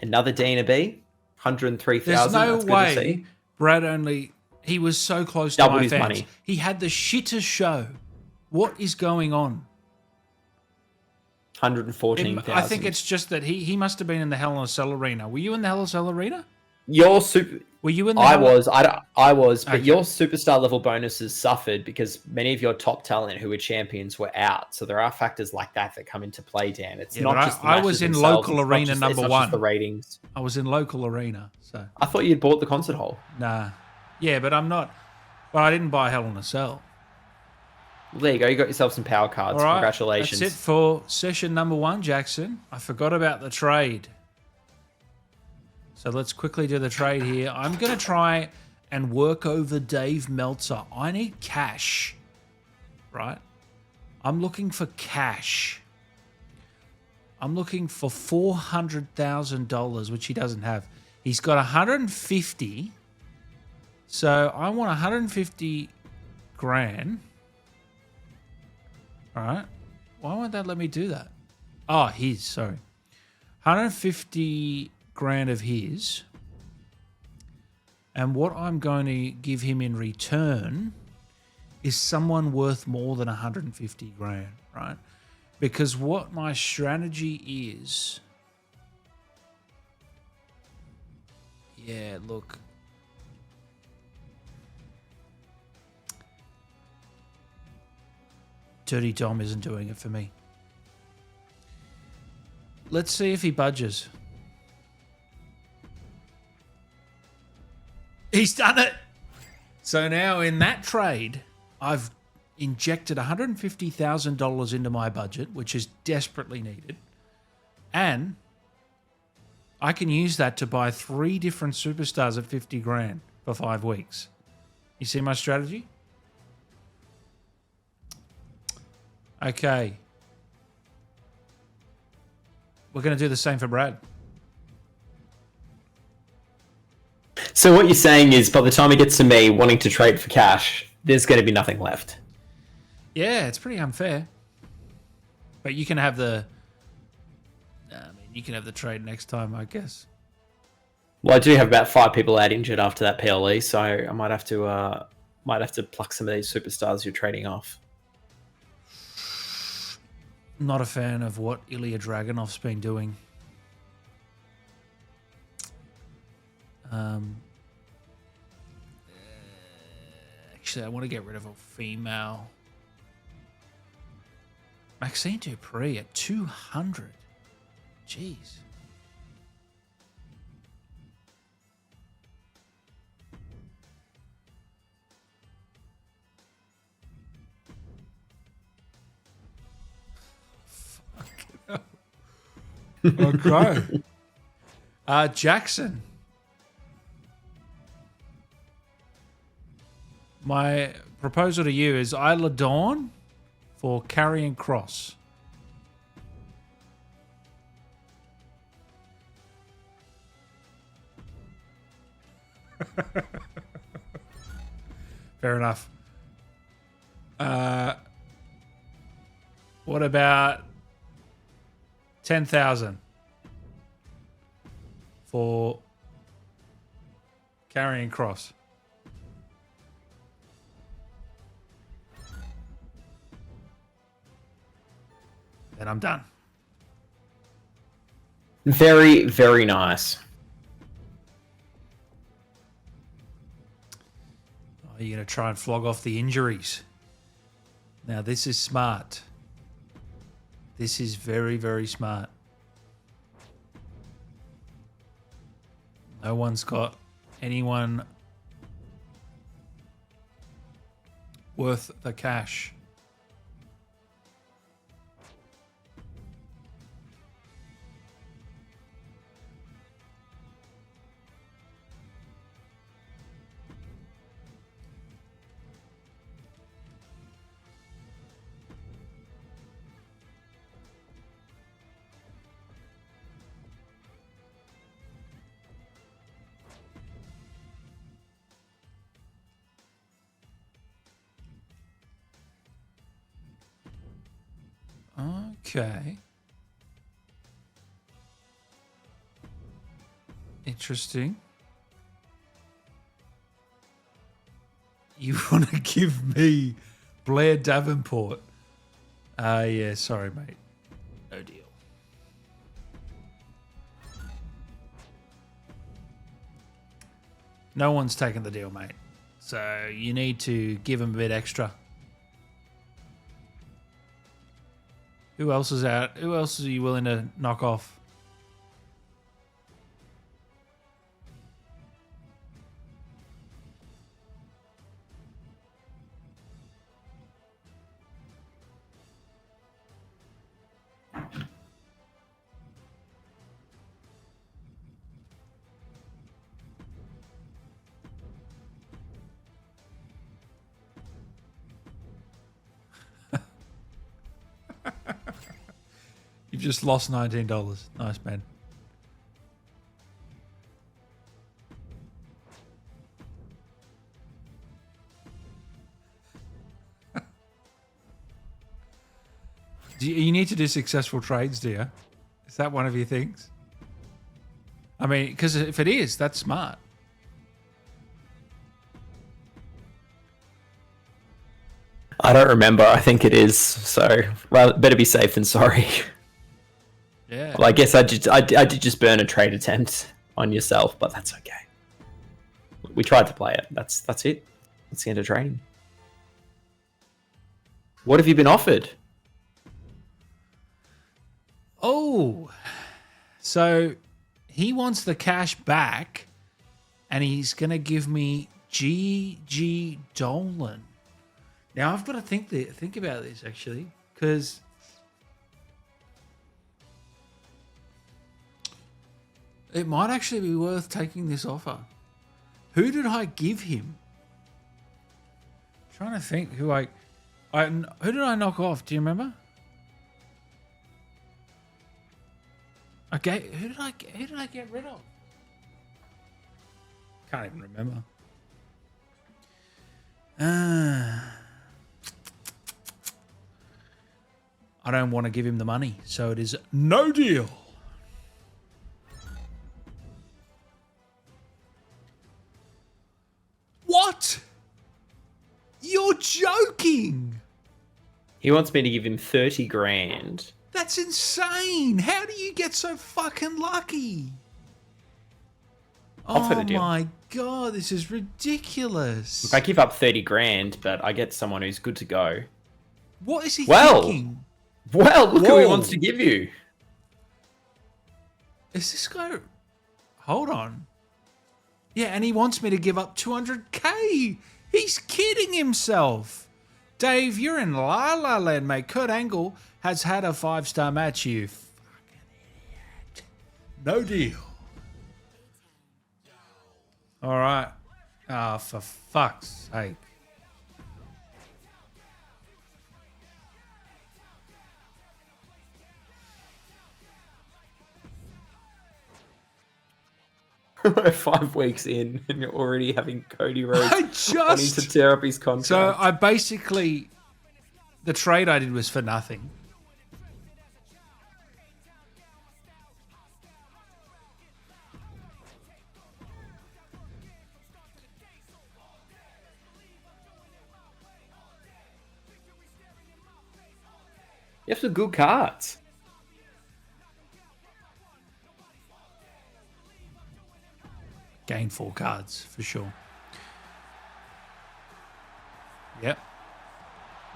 Another Dana B. 103,000. There's no That's way good to see. Brad he was so close Doubled to my his fans. money. He had the shittest show. What is going on? 114,000. I think it's just that he must have been in the Hell in a Cell arena. Were you in the Hell in a Cell arena? Were you in the I was, but Okay. your superstar level bonuses suffered because many of your top talent who were champions were out. So there are factors like that come into play, Dan. It's not just the I was matches in themselves. local It's not arena just- number it's not 1. just the ratings. I was in local arena, so I thought you'd bought the concert hall. nah. Yeah, but I'm not. But I didn't buy Hell in a Cell. Well, there you go. You got yourself some power cards. All right, Congratulations. That's it for session number 1, Jackson. I forgot about the trade. So let's quickly do the trade here. I'm going to try and work over Dave Meltzer. I need cash, right? I'm looking for cash. I'm looking for $400,000, which he doesn't have. He's got 150. So I want 150 grand. All right. Why won't that let me do that? Oh, sorry. 150 grand of his. And what I'm going to give him in return is someone worth more than 150 grand, right? Because what my strategy is... Yeah, look... Dirty Dom isn't doing it for me. Let's see if he budges. He's done it. So now in that trade, I've injected $150,000 into my budget, which is desperately needed. And I can use that to buy 3 different superstars at 50 grand for 5 weeks. You see my strategy? Okay. We're going to do the same for Brad. So what you're saying is by the time it gets to me wanting to trade for cash, there's going to be nothing left. Yeah, it's pretty unfair. But you can have the... you can have the trade next time, I guess. Well, I do have about 5 people out injured after that PLE, so I might have to pluck some of these superstars you're trading off. Not a fan of what Ilya Dragunov's been doing. Actually, I want to get rid of a female. Maxine Dupree at 200. Jeez. Okay. Jackson. My proposal to you is Isla Dawn for Carrying Cross. Fair enough. What about 10,000 for Carrying Cross? Then I'm done. Very, very nice. Oh, you're going to try and flog off the injuries. Now, this is smart. This is very, very smart. No one's got anyone worth the cash. Okay. Interesting. You want to give me Blair Davenport? Yeah, sorry, mate. No deal. No one's taking the deal, mate. So you need to give him a bit extra. Who else is out? Who else are you willing to knock off? You've just lost $19. Nice, man. You need to do successful trades, do you? Is that one of your things? I mean, because if it is, that's smart. I don't remember. I think it is. So, well, better be safe than sorry. Yeah. Well, I guess I did just burn a trade attempt on yourself, but that's okay. We tried to play it. That's it. That's the end of trading. What have you been offered? Oh, so he wants the cash back, and he's gonna give me GG Dolan. Now I've got to think about this actually, because it might actually be worth taking this offer. Who did I give him? I'm trying to think who who did I knock off? Do you remember? Okay, who did I get rid of? Can't even remember. I don't want to give him the money, so it is no deal. What? You're joking. He wants me to give him 30 grand. That's insane. How do you get so fucking lucky? I'll take the Oh deal. my god, this is ridiculous. If I give up 30 grand, but I get someone who's good to go. What is he Well, thinking? Well, look who he Whoa. wants to give you. Is this guy... Hold on. Yeah, and he wants me to give up 200k. He's kidding himself. Dave, you're in La La Land, mate. Kurt Angle has had a 5-star match, you fucking idiot. No deal. All right. Ah, for fuck's sake. We're 5 weeks in and you're already having Cody Rhodes wanting to tear up his contract. So I basically, the trade I did was for nothing. You have some good cards. Gain 4 cards for sure. Yep.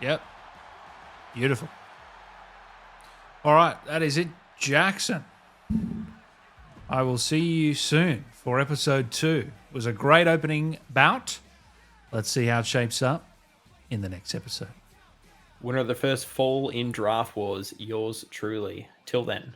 Yep. Beautiful. All right, that is it, Jackson. I will see you soon for episode 2. It was a great opening bout. Let's see how it shapes up in the next episode. Winner of the first fall in Draft Wars, yours truly. Till then.